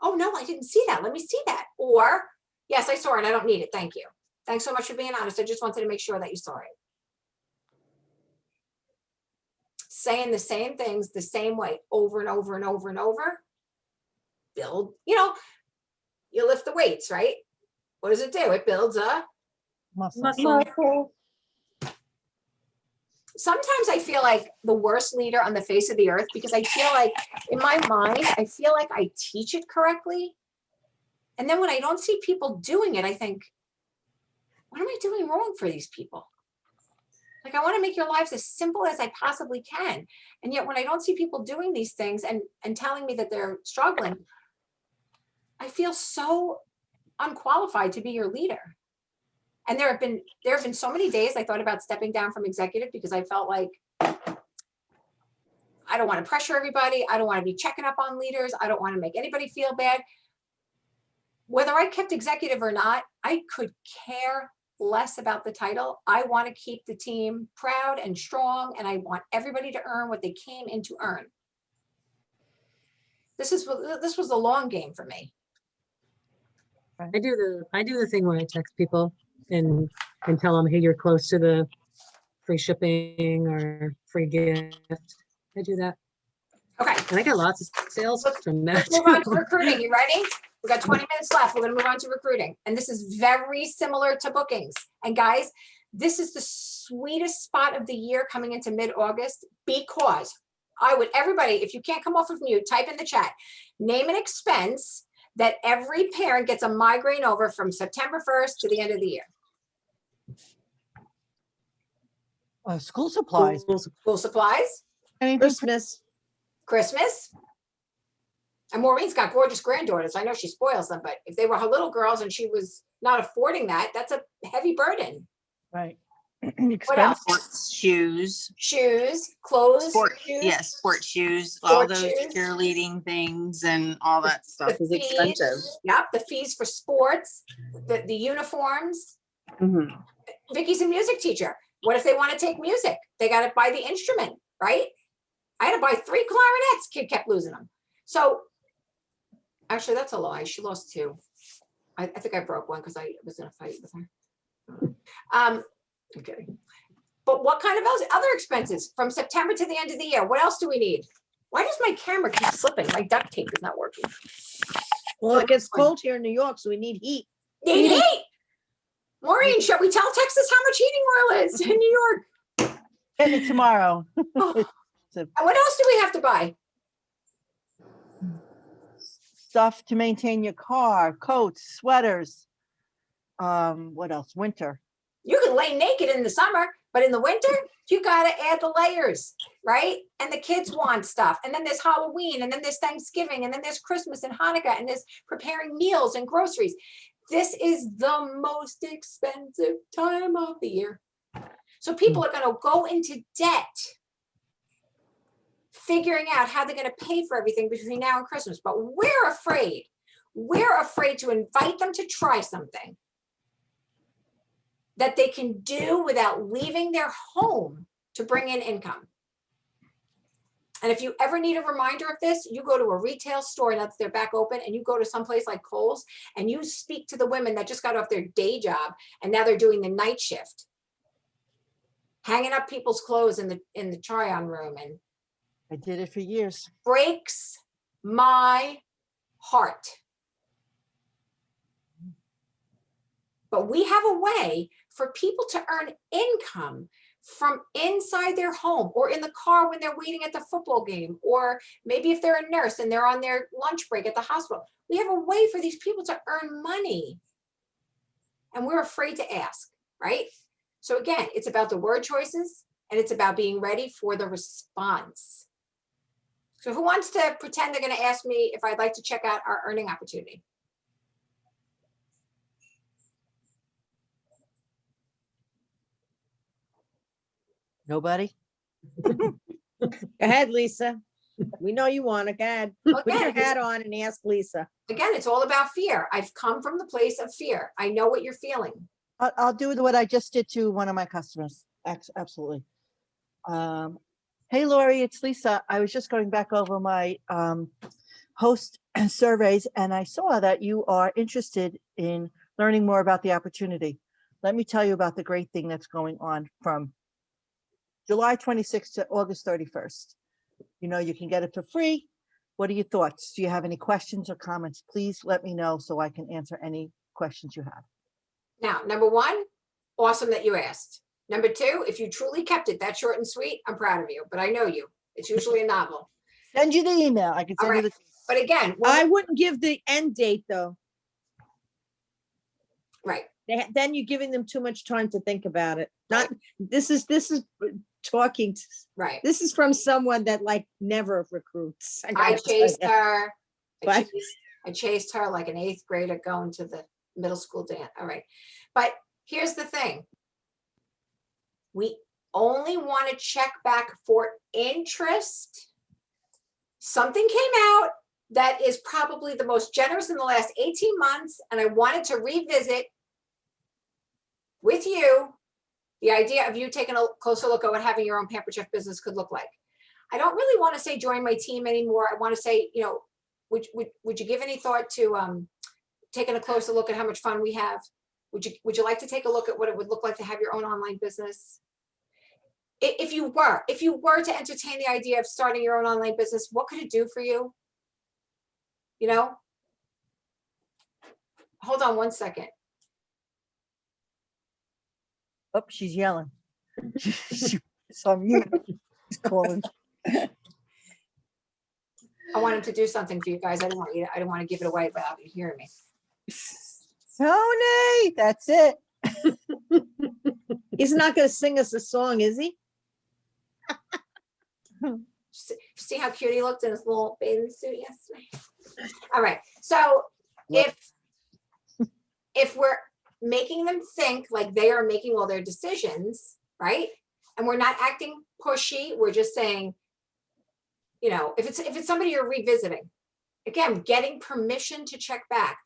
Oh no, I didn't see that. Let me see that. Or, yes, I saw it. I don't need it. Thank you. Thanks so much for being honest. I just wanted to make sure that you saw it. Saying the same things the same way over and over and over and over. Build, you lift the weights, right? What does it do? It builds a Muscle. Muscle. Sometimes I feel like the worst leader on the face of the earth because I feel like in my mind, I feel like I teach it correctly. And then when I don't see people doing it, I think, what am I doing wrong for these people? Like, I want to make your lives as simple as I possibly can. And yet when I don't see people doing these things and telling me that they're struggling, I feel so unqualified to be your leader. And there have been so many days I thought about stepping down from executive because I felt like I don't want to pressure everybody. I don't want to be checking up on leaders. I don't want to make anybody feel bad. Whether I kept executive or not, I could care less about the title. I want to keep the team proud and strong, and I want everybody to earn what they came in to earn. This was the long game for me. I do the thing where I text people and tell them, hey, you're close to the free shipping or free gift. I do that. Okay. And I get lots of sales from that. Let's move on to recruiting. You ready? We got 20 minutes left. We're going to move on to recruiting. And this is very similar to bookings. And guys, this is the sweetest spot of the year coming into mid-August because everybody, if you can't come off of mute, type in the chat, name an expense that every parent gets a migraine over from September 1st to the end of the year. School supplies. School supplies, Anything Christmas. And Maureen's got gorgeous granddaughters. I know she spoils them, but if they were her little girls and she was not affording that, that's a heavy burden. Right. What else? Sports shoes. Shoes, clothes. Shoes, Yes, sports shoes, all Sport those shoes. cheerleading things and all that stuff is fees. expensive. Yep, the fees for sports, the uniforms. Mhm. Vicky's a music teacher. What if they want to take music? They got to buy the instrument, right? I had to buy 3 clarinets. Kid kept losing them. So actually, that's a lie. She lost 2. I think I broke one because I was in a fight with her. I'm kidding. But what kind of other expenses from September to the end of the year? What else do we need? Why does my camera keep slipping? My duct tape is not working. Well, it gets cold here in New York, so we need heat. Need heat. Maureen, shall we tell Texas how much heating oil is in New York? Get it tomorrow. Oh. And what else do we have to buy? Stuff to maintain your car, coats, sweaters. What else? Winter. You can lay naked in the summer, but in the winter, you got to add the layers, right? And the kids want stuff. And then there's Halloween, and then there's Thanksgiving, and then there's Christmas and Hanukkah, and there's preparing meals and groceries. This is the most expensive time of the year. So people are going to go into debt figuring out how they're going to pay for everything between now and Christmas. But we're afraid to invite them to try something that they can do without leaving their home to bring in income. And if you ever need a reminder of this, you go to a retail store now that they're back open, and you go to someplace like Kohl's and you speak to the women that just got off their day job and now they're doing the night shift, hanging up people's clothes in the try-on room, and I did it for years. breaks my heart. But we have a way for people to earn income from inside their home or in the car when they're waiting at the football game, or maybe if they're a nurse and they're on their lunch break at the hospital. We have a way for these people to earn money, and we're afraid to ask, right? So again, it's about the word choices, and it's about being ready for the response. So who wants to pretend they're going to ask me if I'd like to check out our earning opportunity? Nobody? Go ahead, Lisa. We know you want to. Go ahead. Put your Again, hat on and ask Lisa. again, it's all about fear. I've come from the place of fear. I know what you're feeling. I'll do what I just did to one of my customers. Absolutely. Hey, Lori, it's Lisa. I was just going back over my host surveys, and I saw that you are interested in learning more about the opportunity. Let me tell you about the great thing that's going on from July 26th to August 31st. You know, you can get it for free. What are your thoughts? Do you have any questions or comments? Please let me know so I can answer any questions you have. Now, number one, awesome that you asked. Number two, if you truly kept it that short and sweet, I'm proud of you, but I know you. It's usually a novel. Send you the email. I can All send you right. the. But again, I wouldn't give the end date though. right. Then you're giving them too much time to think about it. Not, this is talking, Right. this is from someone that like never recruits. I gotta tell chased ya. her. What? I chased her like an 8th grader going to the middle school dance. All right. But here's the thing. We only want to check back for interest. Something came out that is probably the most generous in the last 18 months, and I wanted to revisit with you the idea of you taking a closer look at what having your own Pampered Chef business could look like. I don't really want to say join my team anymore. I want to say, you know, would you give any thought to taking a closer look at how much fun we have? Would you like to take a look at what it would look like to have your own online business? If you were to entertain the idea of starting your own online business, what could it do for you? You know? Hold on one second. Oh, she's yelling. She's on mute. She's calling. I wanted to do something for you guys. I didn't want to give it away without you hearing me. Tony, that's it. He's not gonna sing us a song, is he? See how cute he looked in his little bathing suit yesterday? All right. So if we're making them think like they are making all their decisions, right? And we're not acting pushy, we're just saying, you know, if it's somebody you're revisiting, again, getting permission to check back.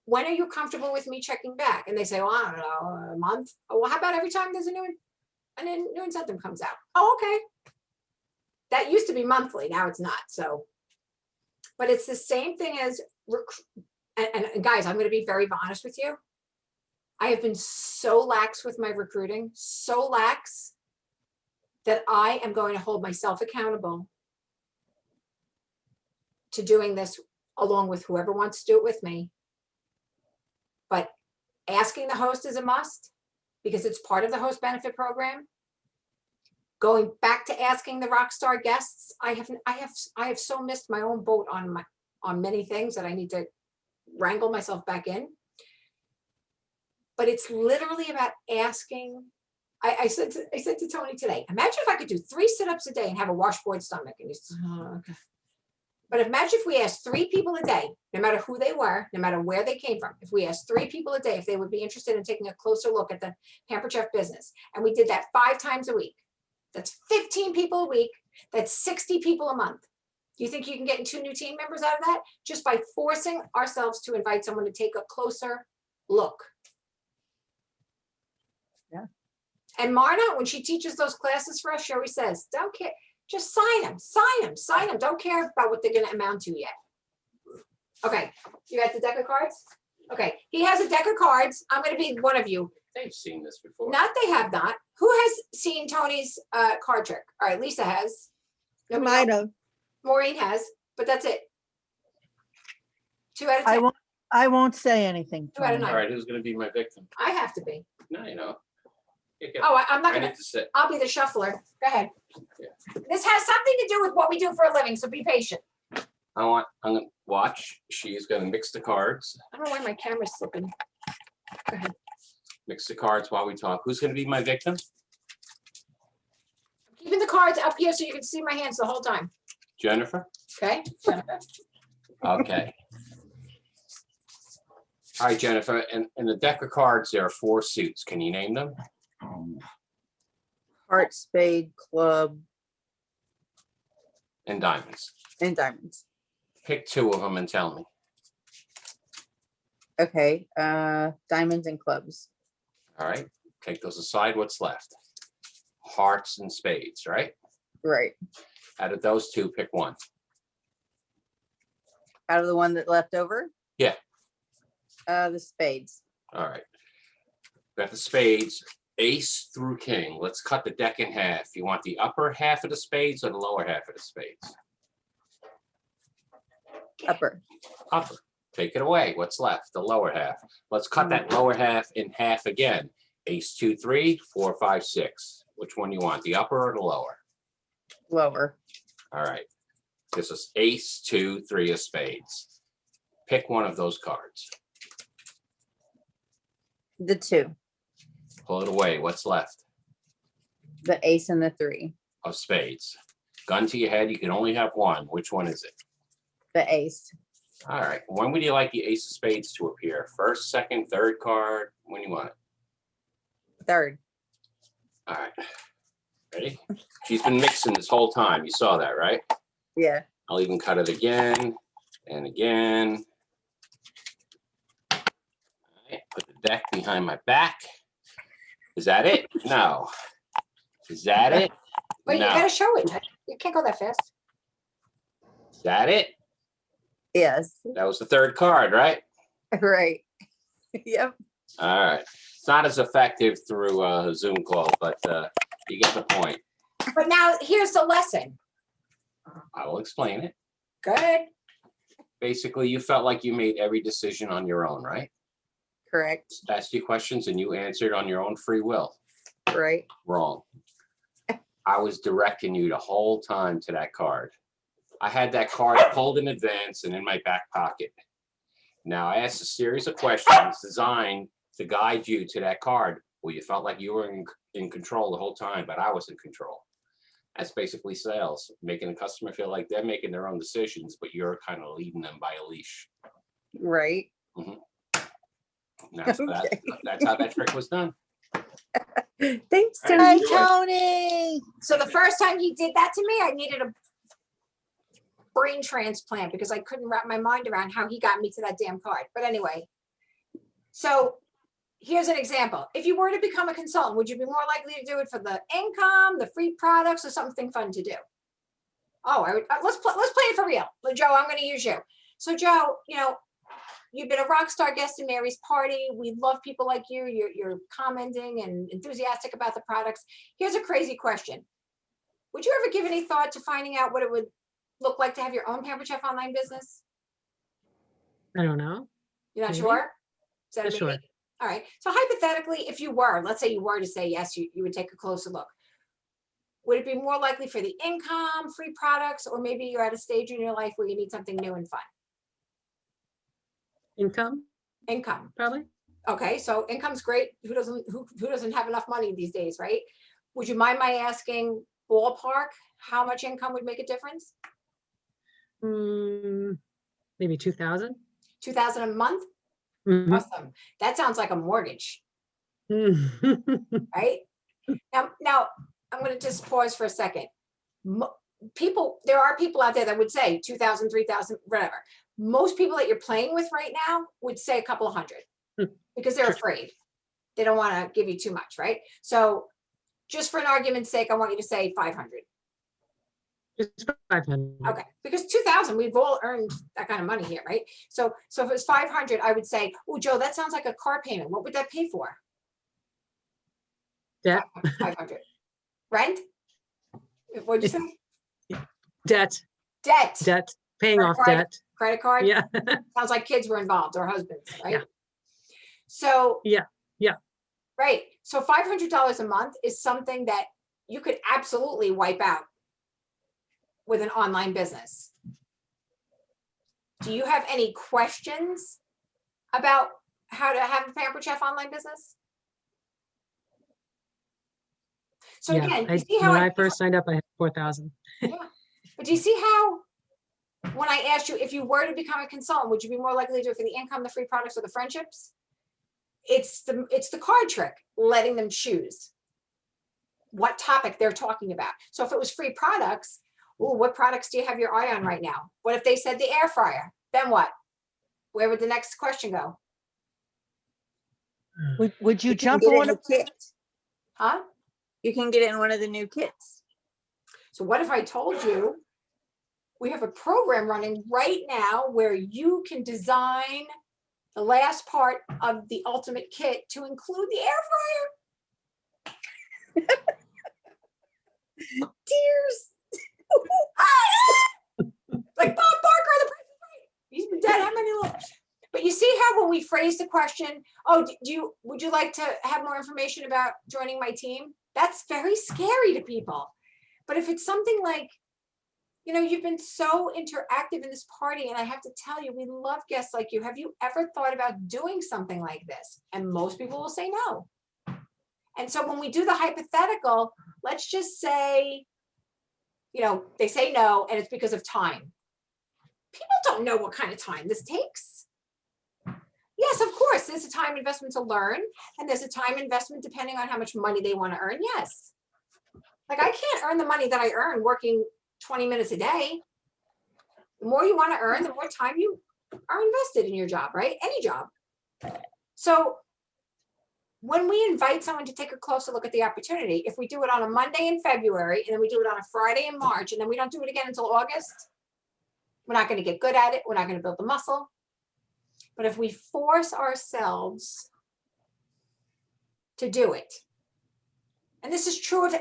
When are you comfortable with me checking back? And they say, well, I don't know, a month. Oh, well, how about every time there's a new incentive comes out? Oh, okay. That used to be monthly, now it's not. So, but it's the same thing as, and guys, I'm going to be very honest with you. I have been so lax with my recruiting, so lax that I am going to hold myself accountable to doing this along with whoever wants to do it with me. But asking the host is a must because it's part of the host benefit program. Going back to asking the Rockstar guests, I have so missed my own boat on many things that I need to wrangle myself back in. But it's literally about asking. I said to Tony today, imagine if I could do 3 sit-ups a day and have a washboard stomach. And he said, oh, okay. But imagine if we asked 3 people a day, no matter who they were, no matter where they came from, if we asked 3 people a day if they would be interested in taking a closer look at the Pampered Chef business, and we did that 5 times a week, that's 15 people a week, that's 60 people a month. Do you think you can get 2 new team members out of that? Just by forcing ourselves to invite someone to take a closer look. Yeah. And Marna, when she teaches those classes for us, she always says, don't care. Just sign them, sign them. Don't care about what they're gonna amount to yet. Okay, you got the deck of cards? Okay, he has a deck of cards. I'm gonna be one of you. They've seen this before. Not they have not. Who has seen Tony's card trick? All right, Lisa has. Nobody Might else? have. Maureen has, but that's it. 2 out of I 10. won't say anything. Two out of Tony. All nine. right, who's gonna be my victim? I have to be. No, you know. You get- Oh, I'm not I gonna, need to sit. I'll be the shuffler. Go ahead. Yeah. This has something to do with what we do for a living, so be patient. I'm gonna watch. She's gonna mix the cards, I don't know why my camera's slipping. Go ahead. mix the cards while we talk. Who's gonna be my victim? Keeping the cards up here so you can see my hands the whole time, Jennifer? okay? Okay. All right, Jennifer, in the deck of cards, there are 4 suits. Can you name them? Heart, spade, club, And diamonds. and diamonds. Pick 2 of them and tell me. Okay, diamonds and clubs. All right, take those aside. What's left? Hearts and spades, right? Right. Out of those 2, pick 1. Out of the one that left over? Yeah. The spades. All right. Got the spades, ace through king. Let's cut the deck in half. You want the upper half of the spades or the lower half of the spades? Upper. Upper. Take it away. What's left? The lower half. Let's cut that lower half in half again. Ace, 2, 3, 4, 5, 6. Which one you want? The upper or the lower? Lower. All right. This is ace, 2, 3 of spades. Pick one of those cards. The 2. Pull it away. What's left? The ace and the 3. Of spades. Gun to your head. You can only have one. Which one is it? The ace. All right. When would you like the ace of spades to appear? First, second, third card? When you want it? 3rd. All right. Ready? She's been mixing this whole time. You saw that, right? Yeah. I'll even cut it again and again. All right. Put the deck behind my back. Is that it? No. Is that it? Wait, you No. gotta show it. You can't go that fast. Is that it? Yes. That was the third card, right? Right. Yep. All right. It's not as effective through a Zoom call, but you get the point. But now, here's the lesson. I will explain it. Good. Basically, you felt like you made every decision on your own, right? Correct. Asked you questions and you answered on your own free will. Right. Wrong. I was directing you the whole time to that card. I had that card pulled in advance and in my back pocket. Now, I asked a series of questions designed to guide you to that card where you felt like you were in control the whole time, but I was in control. That's basically sales, making a customer feel like they're making their own decisions, but you're kind of leading them by a leash. Right. And that's how that trick was done. Thanks, All Tony. right. Hey, Tony. So the first time he did that to me, I needed a brain transplant because I couldn't wrap my mind around how he got me to that damn card. But anyway, so here's an example. If you were to become a consultant, would you be more likely to do it for the income, the free products, or something fun to do? Oh, I would, let's play it for real. Joe, I'm going to use you. So Joe, you know, you've been a rock star guest in Mary's party. We love people like you. You're commenting and enthusiastic about the products. Here's a crazy question. Would you ever give any thought to finding out what it would look like to have your own Pampered Chef online business? I don't know. You're not Maybe. sure? Is that Not a sure. maybe? All right. So hypothetically, if you were, let's say you were to say yes, you would take a closer look. Would it be more likely for the income, free products, or maybe you're at a stage in your life where you need something new and fun? Income, Income. probably. Okay, so income's great. Who doesn't have enough money these days, right? Would you mind my asking ballpark how much income would make a difference? Maybe 2,000. 2,000 a month? Mhm. Awesome. That sounds like a mortgage, right? Now I'm going to just pause for a second. There are people out there that would say 2,000, 3,000, whatever. Most people that you're playing with right now would say a couple of hundred because they're afraid. They don't want to give you too much, right? So just for an argument's sake, I want you to say 500. Just 500. Okay, because 2,000, we've all earned that kind of money here, right? So if it was 500, I would say, oh, Joe, that sounds like a car payment. What would that pay for? Debt, 500. Rent? What'd you say? debt, Debt, paying Credit off card. debt. credit card? Yeah, Sounds like kids were involved or husbands, right? Yeah. So. Yeah, yeah. Right, so $500 a month is something that you could absolutely wipe out with an online business. Do you have any questions about how to have a Pampered Chef online business? So Yeah. again, you see how When I first signed up, I had 4,000. yeah. But do you see how, when I asked you, if you were to become a consultant, would you be more likely to do it for the income, the free products, or the friendships? It's the card trick, letting them choose what topic they're talking about. So if it was free products, ooh, what products do you have your eye on right now? What if they said the air fryer? Then what? Where would the next question go? Would you You can jump get it on? in the kit. Huh? You can get it in one of the new kits. So what if I told you we have a program running right now where you can design the last part of the ultimate kit to include the air fryer? Tears. Like Bob Barker, the Price is Right. He's been dead how many little. But you see how when we phrase the question, oh, would you like to have more information about joining my team? That's very scary to people. But if it's something like, you've been so interactive in this party, and I have to tell you, we love guests like you. Have you ever thought about doing something like this? And most people will say no. And so when we do the hypothetical, let's just say, they say no, and it's because of time. People don't know what kind of time this takes. Yes, of course, there's a time investment to learn, and there's a time investment depending on how much money they want to earn. Yes. Like I can't earn the money that I earn working 20 minutes a day. The more you want to earn, the more time you are invested in your job, right? Any job. So when we invite someone to take a closer look at the opportunity, if we do it on a Monday in February, and then we do it on a Friday in March, and then we don't do it again until August, we're not going to get good at it. We're not going to build the muscle. But if we force ourselves to do it, and this is true of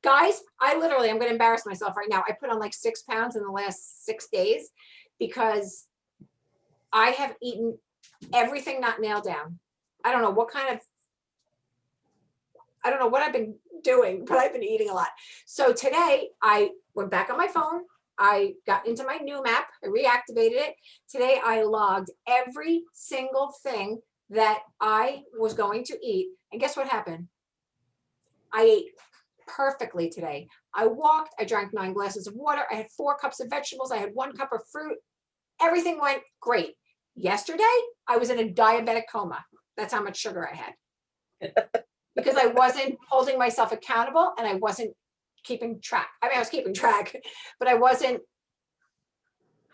guys, I'm going to embarrass myself right now. I put on like 6 pounds in the last 6 days because I have eaten everything not nailed down. I don't know what I've been doing, but I've been eating a lot. So today I went back on my phone. I got into my new map. I reactivated it. Today I logged every single thing that I was going to eat. And guess what happened? I ate perfectly today. I walked, I drank 9 glasses of water. I had 4 cups of vegetables. I had 1 cup of fruit. Everything went great. Yesterday, I was in a diabetic coma. That's how much sugar I had. Because I wasn't holding myself accountable and I wasn't keeping track. I mean, I was keeping track, but I wasn't.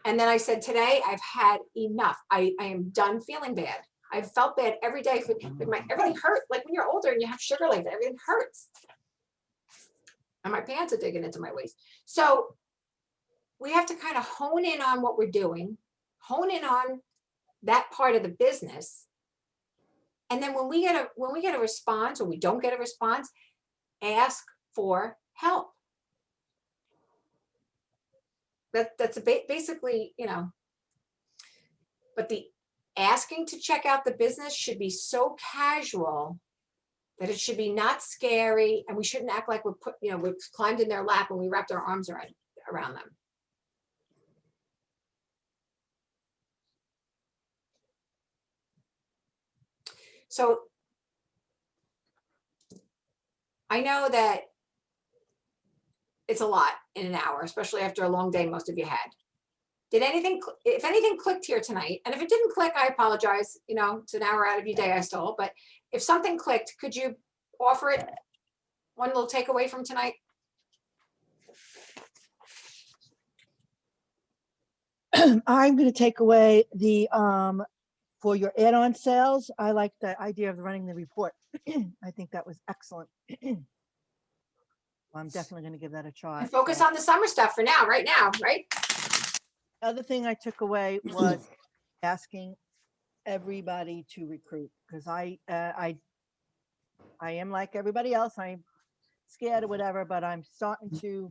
And then I said, today I've had enough. I am done feeling bad. I've felt bad every day. Everything hurt. Like when you're older and you have sugar like that, everything hurts. And my pants are digging into my waist. So we have to kind of hone in on what we're doing, hone in on that part of the business. And then when we get a response or we don't get a response, ask for help. That's basically, but the asking to check out the business should be so casual that it should be not scary, and we shouldn't act like we've climbed in their lap and we wrapped our arms around them. So I know that it's a lot in an hour, especially after a long day most of you had. If anything clicked here tonight, and if it didn't click, I apologize. It's an hour out of your day I stole, but if something clicked, could you offer it one little takeaway from tonight? I'm going to take away the, for your add-on sales, I like the idea of running the report. I think that was excellent. I'm definitely gonna give that a try. And focus So, on the summer stuff for now, right now, right? other thing I took away was asking everybody to recruit, because I am like everybody else. I'm scared or whatever, but I'm starting to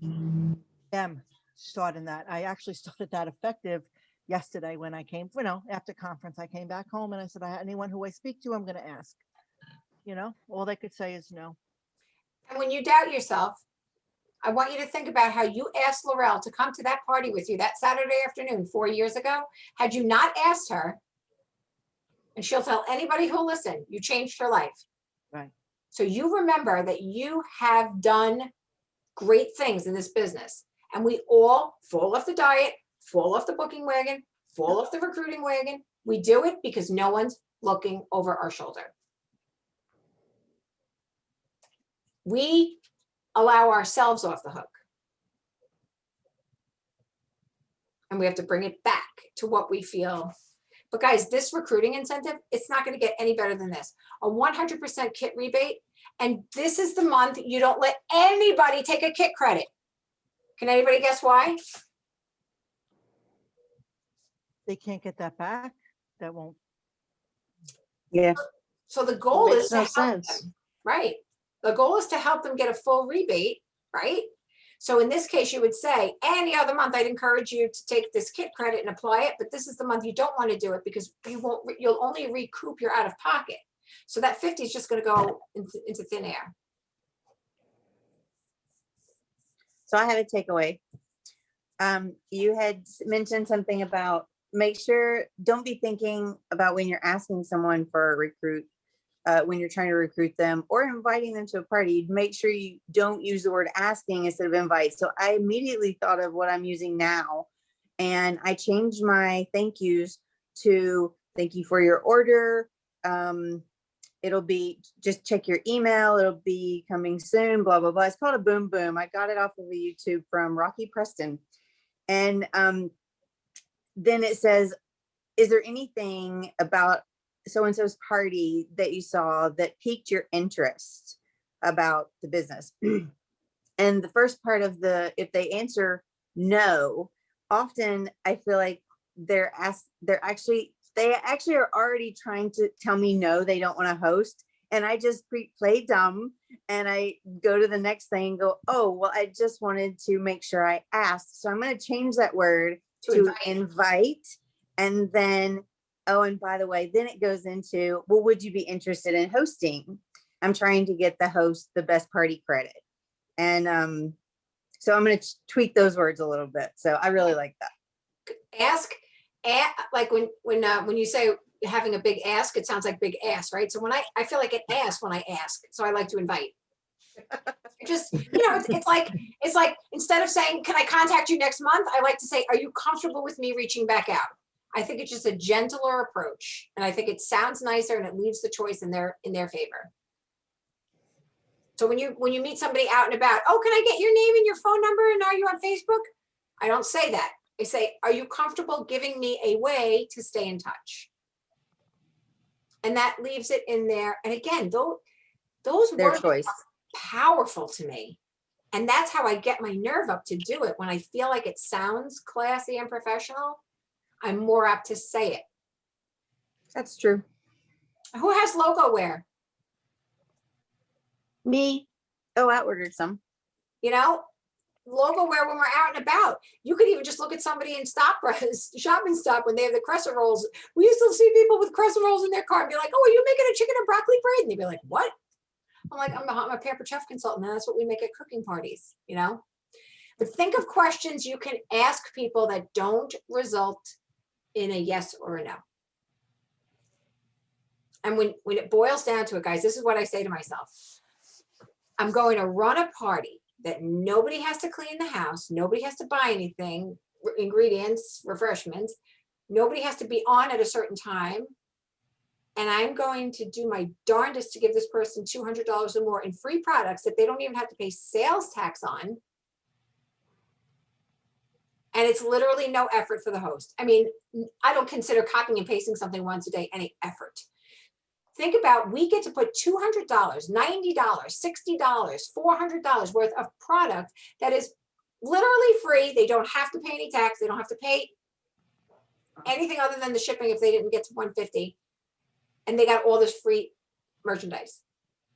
starting that. I actually started that effective yesterday when I came, after conference, I came back home and I said, anyone who I speak to, I'm going to ask. All they could say is no. And when you doubt yourself, I want you to think about how you asked Laurel to come to that party with you that Saturday afternoon 4 years ago. Had you not asked her, and she'll tell anybody who'll listen, you changed her life. Right. So you remember that you have done great things in this business. And we all fall off the diet, fall off the booking wagon, fall off the recruiting wagon. We do it because no one's looking over our shoulder. We allow ourselves off the hook. And we have to bring it back to what we feel. But guys, this recruiting incentive, it's not going to get any better than this. A 100% kit rebate. And this is the month you don't let anybody take a kit credit. Can anybody guess why? They can't get that back. That won't. Yeah. So the goal Makes is to no help sense. them, right? The goal is to help them get a full rebate, right? So in this case, you would say, any other month, I'd encourage you to take this kit credit and apply it, but this is the month you don't want to do it because you'll only recoup your out of pocket. So that 50 is just going to go into thin air. So I have a takeaway. You had mentioned something about make sure, don't be thinking about when you're asking someone for a recruit, when you're trying to recruit them or inviting them to a party, make sure you don't use the word asking instead of invite. So I immediately thought of what I'm using now, and I changed my thank yous to thank you for your order. It'll be just check your email. It'll be coming soon, blah, blah, blah. It's called a boom boom. I got it off of a YouTube from Rocky Preston. And then it says, is there anything about so-and-so's party that you saw that piqued your interest about the business? And the first part of if they answer no, often I feel like they actually are already trying to tell me no, they don't want to host. And I just play dumb and I go to the next thing and go, oh, well, I just wanted to make sure I asked. So I'm going to change that word to invite. And then, oh, and by the way, then it goes into, well, would you be interested in hosting? I'm trying to get the host the best party credit. And so I'm going to tweak those words a little bit. So I really like that. Ask, like when you say having a big ask, it sounds like big ass, right? So when I feel like an ass when I ask, so I like to invite. Just, it's like instead of saying, can I contact you next month? I like to say, are you comfortable with me reaching back out? I think it's just a gentler approach. And I think it sounds nicer and it leaves the choice in their favor. So when you meet somebody out and about, oh, can I get your name and your phone number? And are you on Facebook? I don't say that. I say, are you comfortable giving me a way to stay in touch? And that leaves it in there. And again, those Their words choice. are powerful to me. And that's how I get my nerve up to do it. When I feel like it sounds classy and professional, I'm more apt to say it. That's true. Who has logo wear? Me. Oh, I ordered some. Logo wear when we're out and about. You could even just look at somebody in shopping stop when they have the crescent rolls. We used to see people with crescent rolls in their car and be like, oh, are you making a chicken and broccoli bread? And they'd be like, what? I'm like, I'm a Pampered Chef consultant, and that's what we make at cooking parties, But think of questions you can ask people that don't result in a yes or a no. And when it boils down to it, guys, this is what I say to myself. I'm going to run a party that nobody has to clean the house. Nobody has to buy anything, ingredients, refreshments. Nobody has to be on at a certain time. And I'm going to do my darndest to give this person $200 or more in free products that they don't even have to pay sales tax on. And it's literally no effort for the host. I mean, I don't consider copying and pasting something once a day any effort. think about, we get to put $200, $90, $60, $400 worth of product that is literally free. They don't have to pay any tax. They don't have to pay anything other than the shipping if they didn't get to 150. And they got all this free merchandise.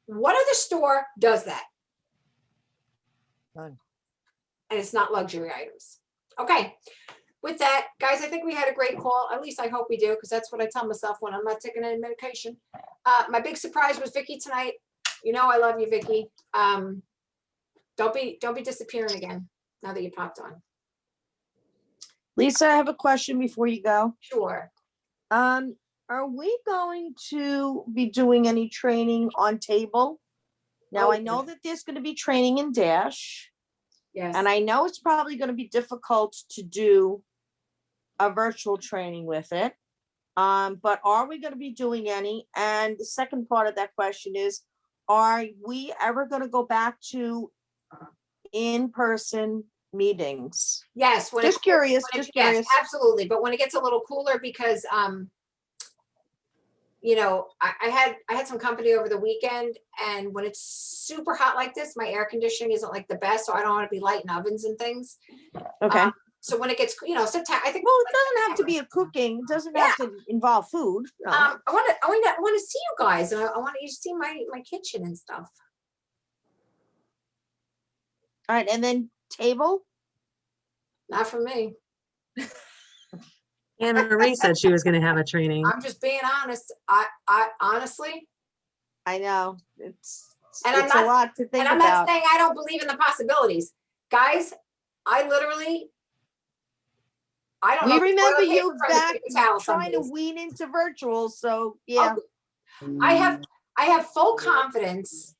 What other store does that? None. And it's not luxury items. Okay. With that, guys, I think we had a great call. At least I hope we do, because that's what I tell myself when I'm not taking any medication. My big surprise was Vicky tonight. You know I love you, Vicky. Don't be disappearing again now that you popped on. Lisa, I have a question before you go. Sure. Are we going to be doing any training on table? Now, I know that there's gonna be training in Dash, Yes. and I know it's probably gonna be difficult to do a virtual training with it. But are we gonna be doing any? And the second part of that question is, are we ever gonna go back to in-person meetings? Yes. When Just curious, when just yes, curious. absolutely. But when it gets a little cooler, because you know, I had some company over the weekend, and when it's super hot like this, my air conditioning isn't like the best, so I don't want to be lighting ovens and things. Okay. So when it gets, you know, September, I think. Well, it doesn't have to be a cooking, it doesn't have to involve food. no. I want to see you guys, and I want you to see my kitchen and stuff. All right, and then table? Not for me. Anne Marie said she was gonna have a training. I'm just being honest. I honestly, I know, it's And I'm a not- lot to think and I'm not about. saying I don't believe in the possibilities, guys. I literally, I don't know. We if it's remember toilet you paper from the back paper towel some trying to days. wean into virtual, so yeah. I have full confidence.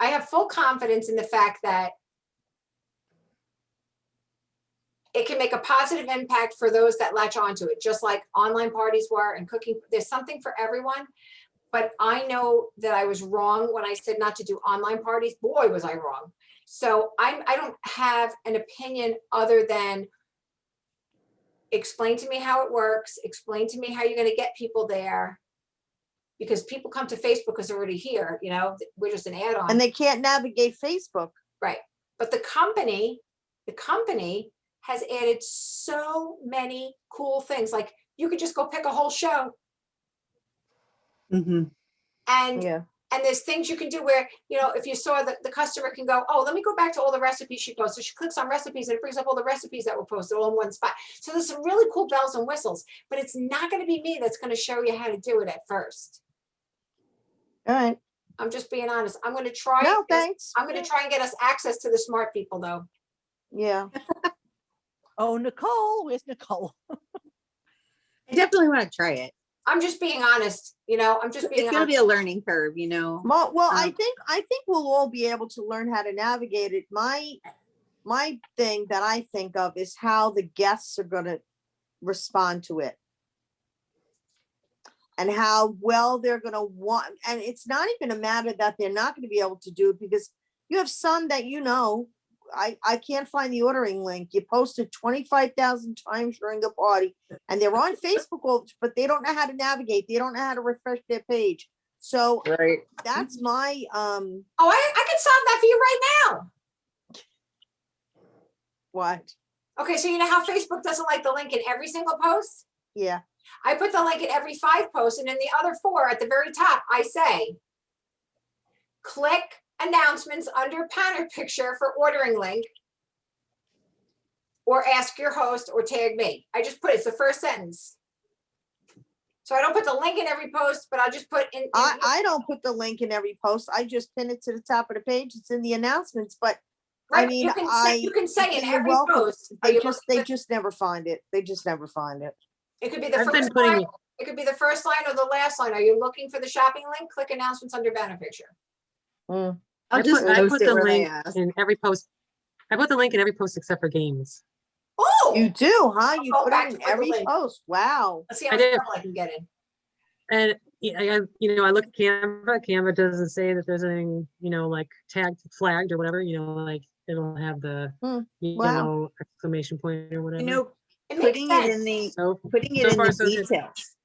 I have full confidence in the fact that it can make a positive impact for those that latch onto it, just like online parties were and cooking. There's something for everyone. But I know that I was wrong when I said not to do online parties. Boy, was I wrong. So I don't have an opinion other than explain to me how it works, explain to me how you're going to get people there. Because people come to Facebook because they're already here, you know, we're just an add-on. And they can't navigate Facebook. Right. But the company has added so many cool things. Like you could just go pick a whole show Mhm. and Yeah. and there's things you can do where, you know, if you saw the customer can go, oh, let me go back to all the recipes she posted. So she clicks on recipes and it brings up all the recipes that were posted all in one spot. So there's some really cool bells and whistles, but it's not going to be me that's going to show you how to do it at first. All right. I'm just being honest. I'm going to try. No, thanks. I'm going to try and get us access to the smart people though. Yeah. Oh, Nicole, where's Nicole? I definitely want to try it. I'm just being honest, you know, I'm just being It's gonna honest. be a learning curve, you know. Well, I Um, think we'll all be able to learn how to navigate it. My thing that I think of is how the guests are gonna respond to it. And how well they're gonna want, and it's not even a matter that they're not gonna be able to do it, because you have some that, you know, I can't find the ordering link. You posted 25,000 times during the party, and they're on Facebook, but they don't know how to navigate. They don't know how to refresh their page. So Right. that's my, Oh, I can solve that for you right now. what? Okay, so you know how Facebook doesn't like the link in every single post? Yeah. I put the link in every 5 posts, and in the other 4 at the very top, I say, click announcements under banner picture for ordering link, or ask your host or tag me. I just put, it's the first sentence. So I don't put the link in every post, but I'll just put in. I don't put the link in every post. I just pin it to the top of the page. It's in the announcements, but Right, I mean, you can say in you're every welcome. post. are you They looking just never find it. They just never find it. It could be the I've been first putting line, it could be the first line or the last line. Are you looking for the shopping link? Click announcements under banner picture. Mm. I'll I just put post it the where they link ask. in every post. I put the link in every post except for games. Oh, You do, huh? You go put back it to in put the every link. post. Wow. let's see how I much do. trouble I can get in. And I look at Canva. Canva doesn't say that there's anything, like tagged, flagged or whatever, like it'll have the Hmm. yellow exclamation point or whatever. You know, It makes putting it in sense. the So putting it so in far, the so good. details.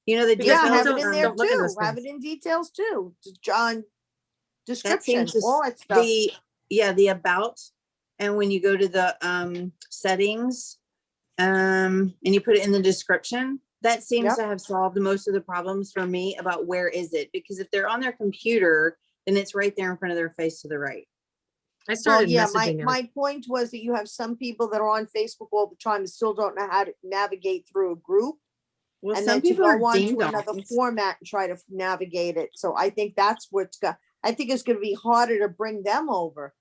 You know, the Because Yeah, details. have it in don't- there don't look at too. those Have things. it in details too. John, That description, seems to all that stuff. the about, and when you go to the settings, and you put it in the description, that seems Yep. to have solved most of the problems for me about where is it, because if they're on their computer, then it's right there in front of their face to the right. I Well, started yeah, messaging them. my point was that you have some people that are on Facebook all the time and still don't know how to navigate through a group. Well, And some then to people go are on ding to another dongs. format and try to navigate it. So I think that's what's got, I think it's gonna be harder to bring them over.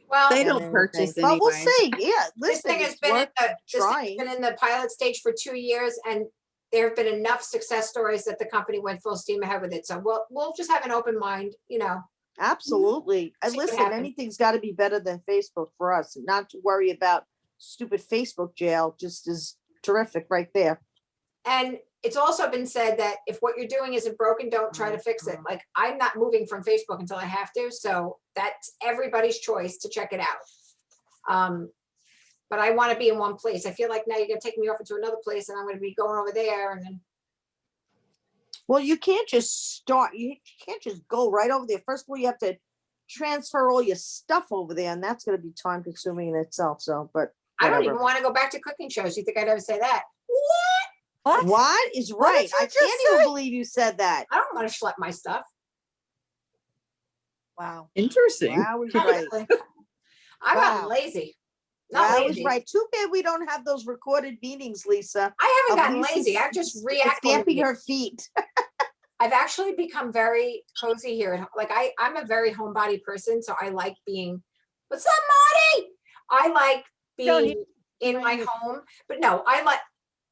Well, They than don't purchase anything. But we'll anyway. see, yeah, this listen, thing has it's been in worth the, this thing's trying. been in the pilot stage for 2 years, and there have been enough success stories that the company went full steam ahead with it. So we'll just have an open mind, you know. Absolutely. And See what listen, happens. anything's gotta be better than Facebook for us, and not to worry about stupid Facebook jail, just is terrific right there. And it's also been said that if what you're doing isn't broken, don't try to fix it. Like, I'm not moving from Facebook until I have to, so that's everybody's choice to check it out. But I want to be in one place. I feel like now you're gonna take me over to another place and I'm gonna be going over there and then, Well, you can't just start, you can't just go right over there. First of all, you have to transfer all your stuff over there, and that's gonna be time consuming in itself, so, but I don't whatever. even want to go back to cooking shows. You think I'd ever say that? What is What did right? you I just can't even say? believe you said that. I don't want to schlep my stuff. Wow. Interesting. Wow is Not right. really. I'm not Wow. lazy. Not Wow is lazy. right. Too bad we don't have those recorded meetings, Lisa. I haven't of gotten Lisa lazy. I've just Stamping reactivated. her feet. I've actually become very cozy here. Like I'm a very homebody person, so I like being. What's up, Marty? I like Don't being in my home, but no, I like.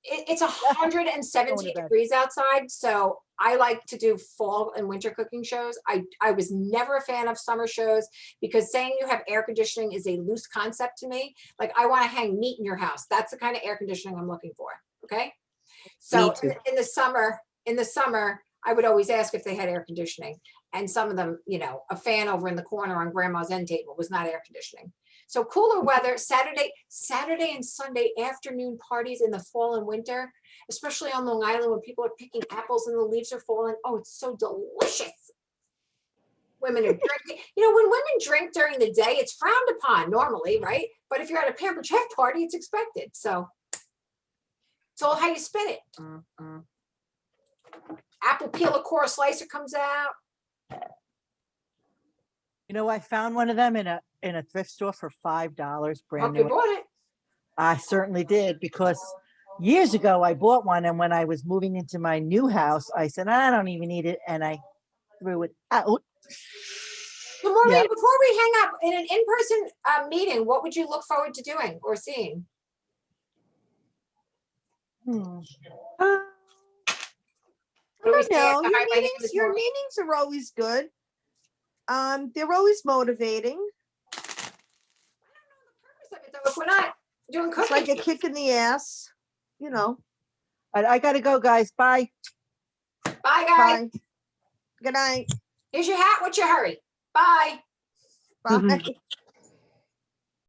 It's 117 Going to bed. degrees outside, so I like to do fall and winter cooking shows. I was never a fan of summer shows because saying you have air conditioning is a loose concept to me. Like, I want to hang meat in your house. That's the kind of air conditioning I'm looking for. Okay. So Me too. in the summer, I would always ask if they had air conditioning. And some of them, you know, a fan over in the corner on grandma's end table was not air conditioning. So cooler weather, Saturday and Sunday afternoon parties in the fall and winter, especially on Long Island when people are picking apples and the leaves are falling. Oh, it's so delicious. Women are drinking. You know, when women drink during the day, it's frowned upon normally, right? But if you're at a Pampered Chef party, it's expected. So it's all how you spin it. Apple peel a core slicer comes out. You know, I found one of them in a thrift store for $5, brand Hope you new. bought it. I certainly did, because years ago I bought one, and when I was moving into my new house, I said, I don't even need it, and I threw it out. So Maureen, Yeah. before we hang up, in an in-person meeting, what would you look forward to doing or seeing? What do we say No, after your hi, my name meetings, is your Maureen? meetings are always good. They're always motivating. If we're not doing It's like a cooking, kick in the ass, you know. I gotta go, guys. Bye. bye guys. Bye. Good night. Here's your hat. What's your hurry? Bye. Bye.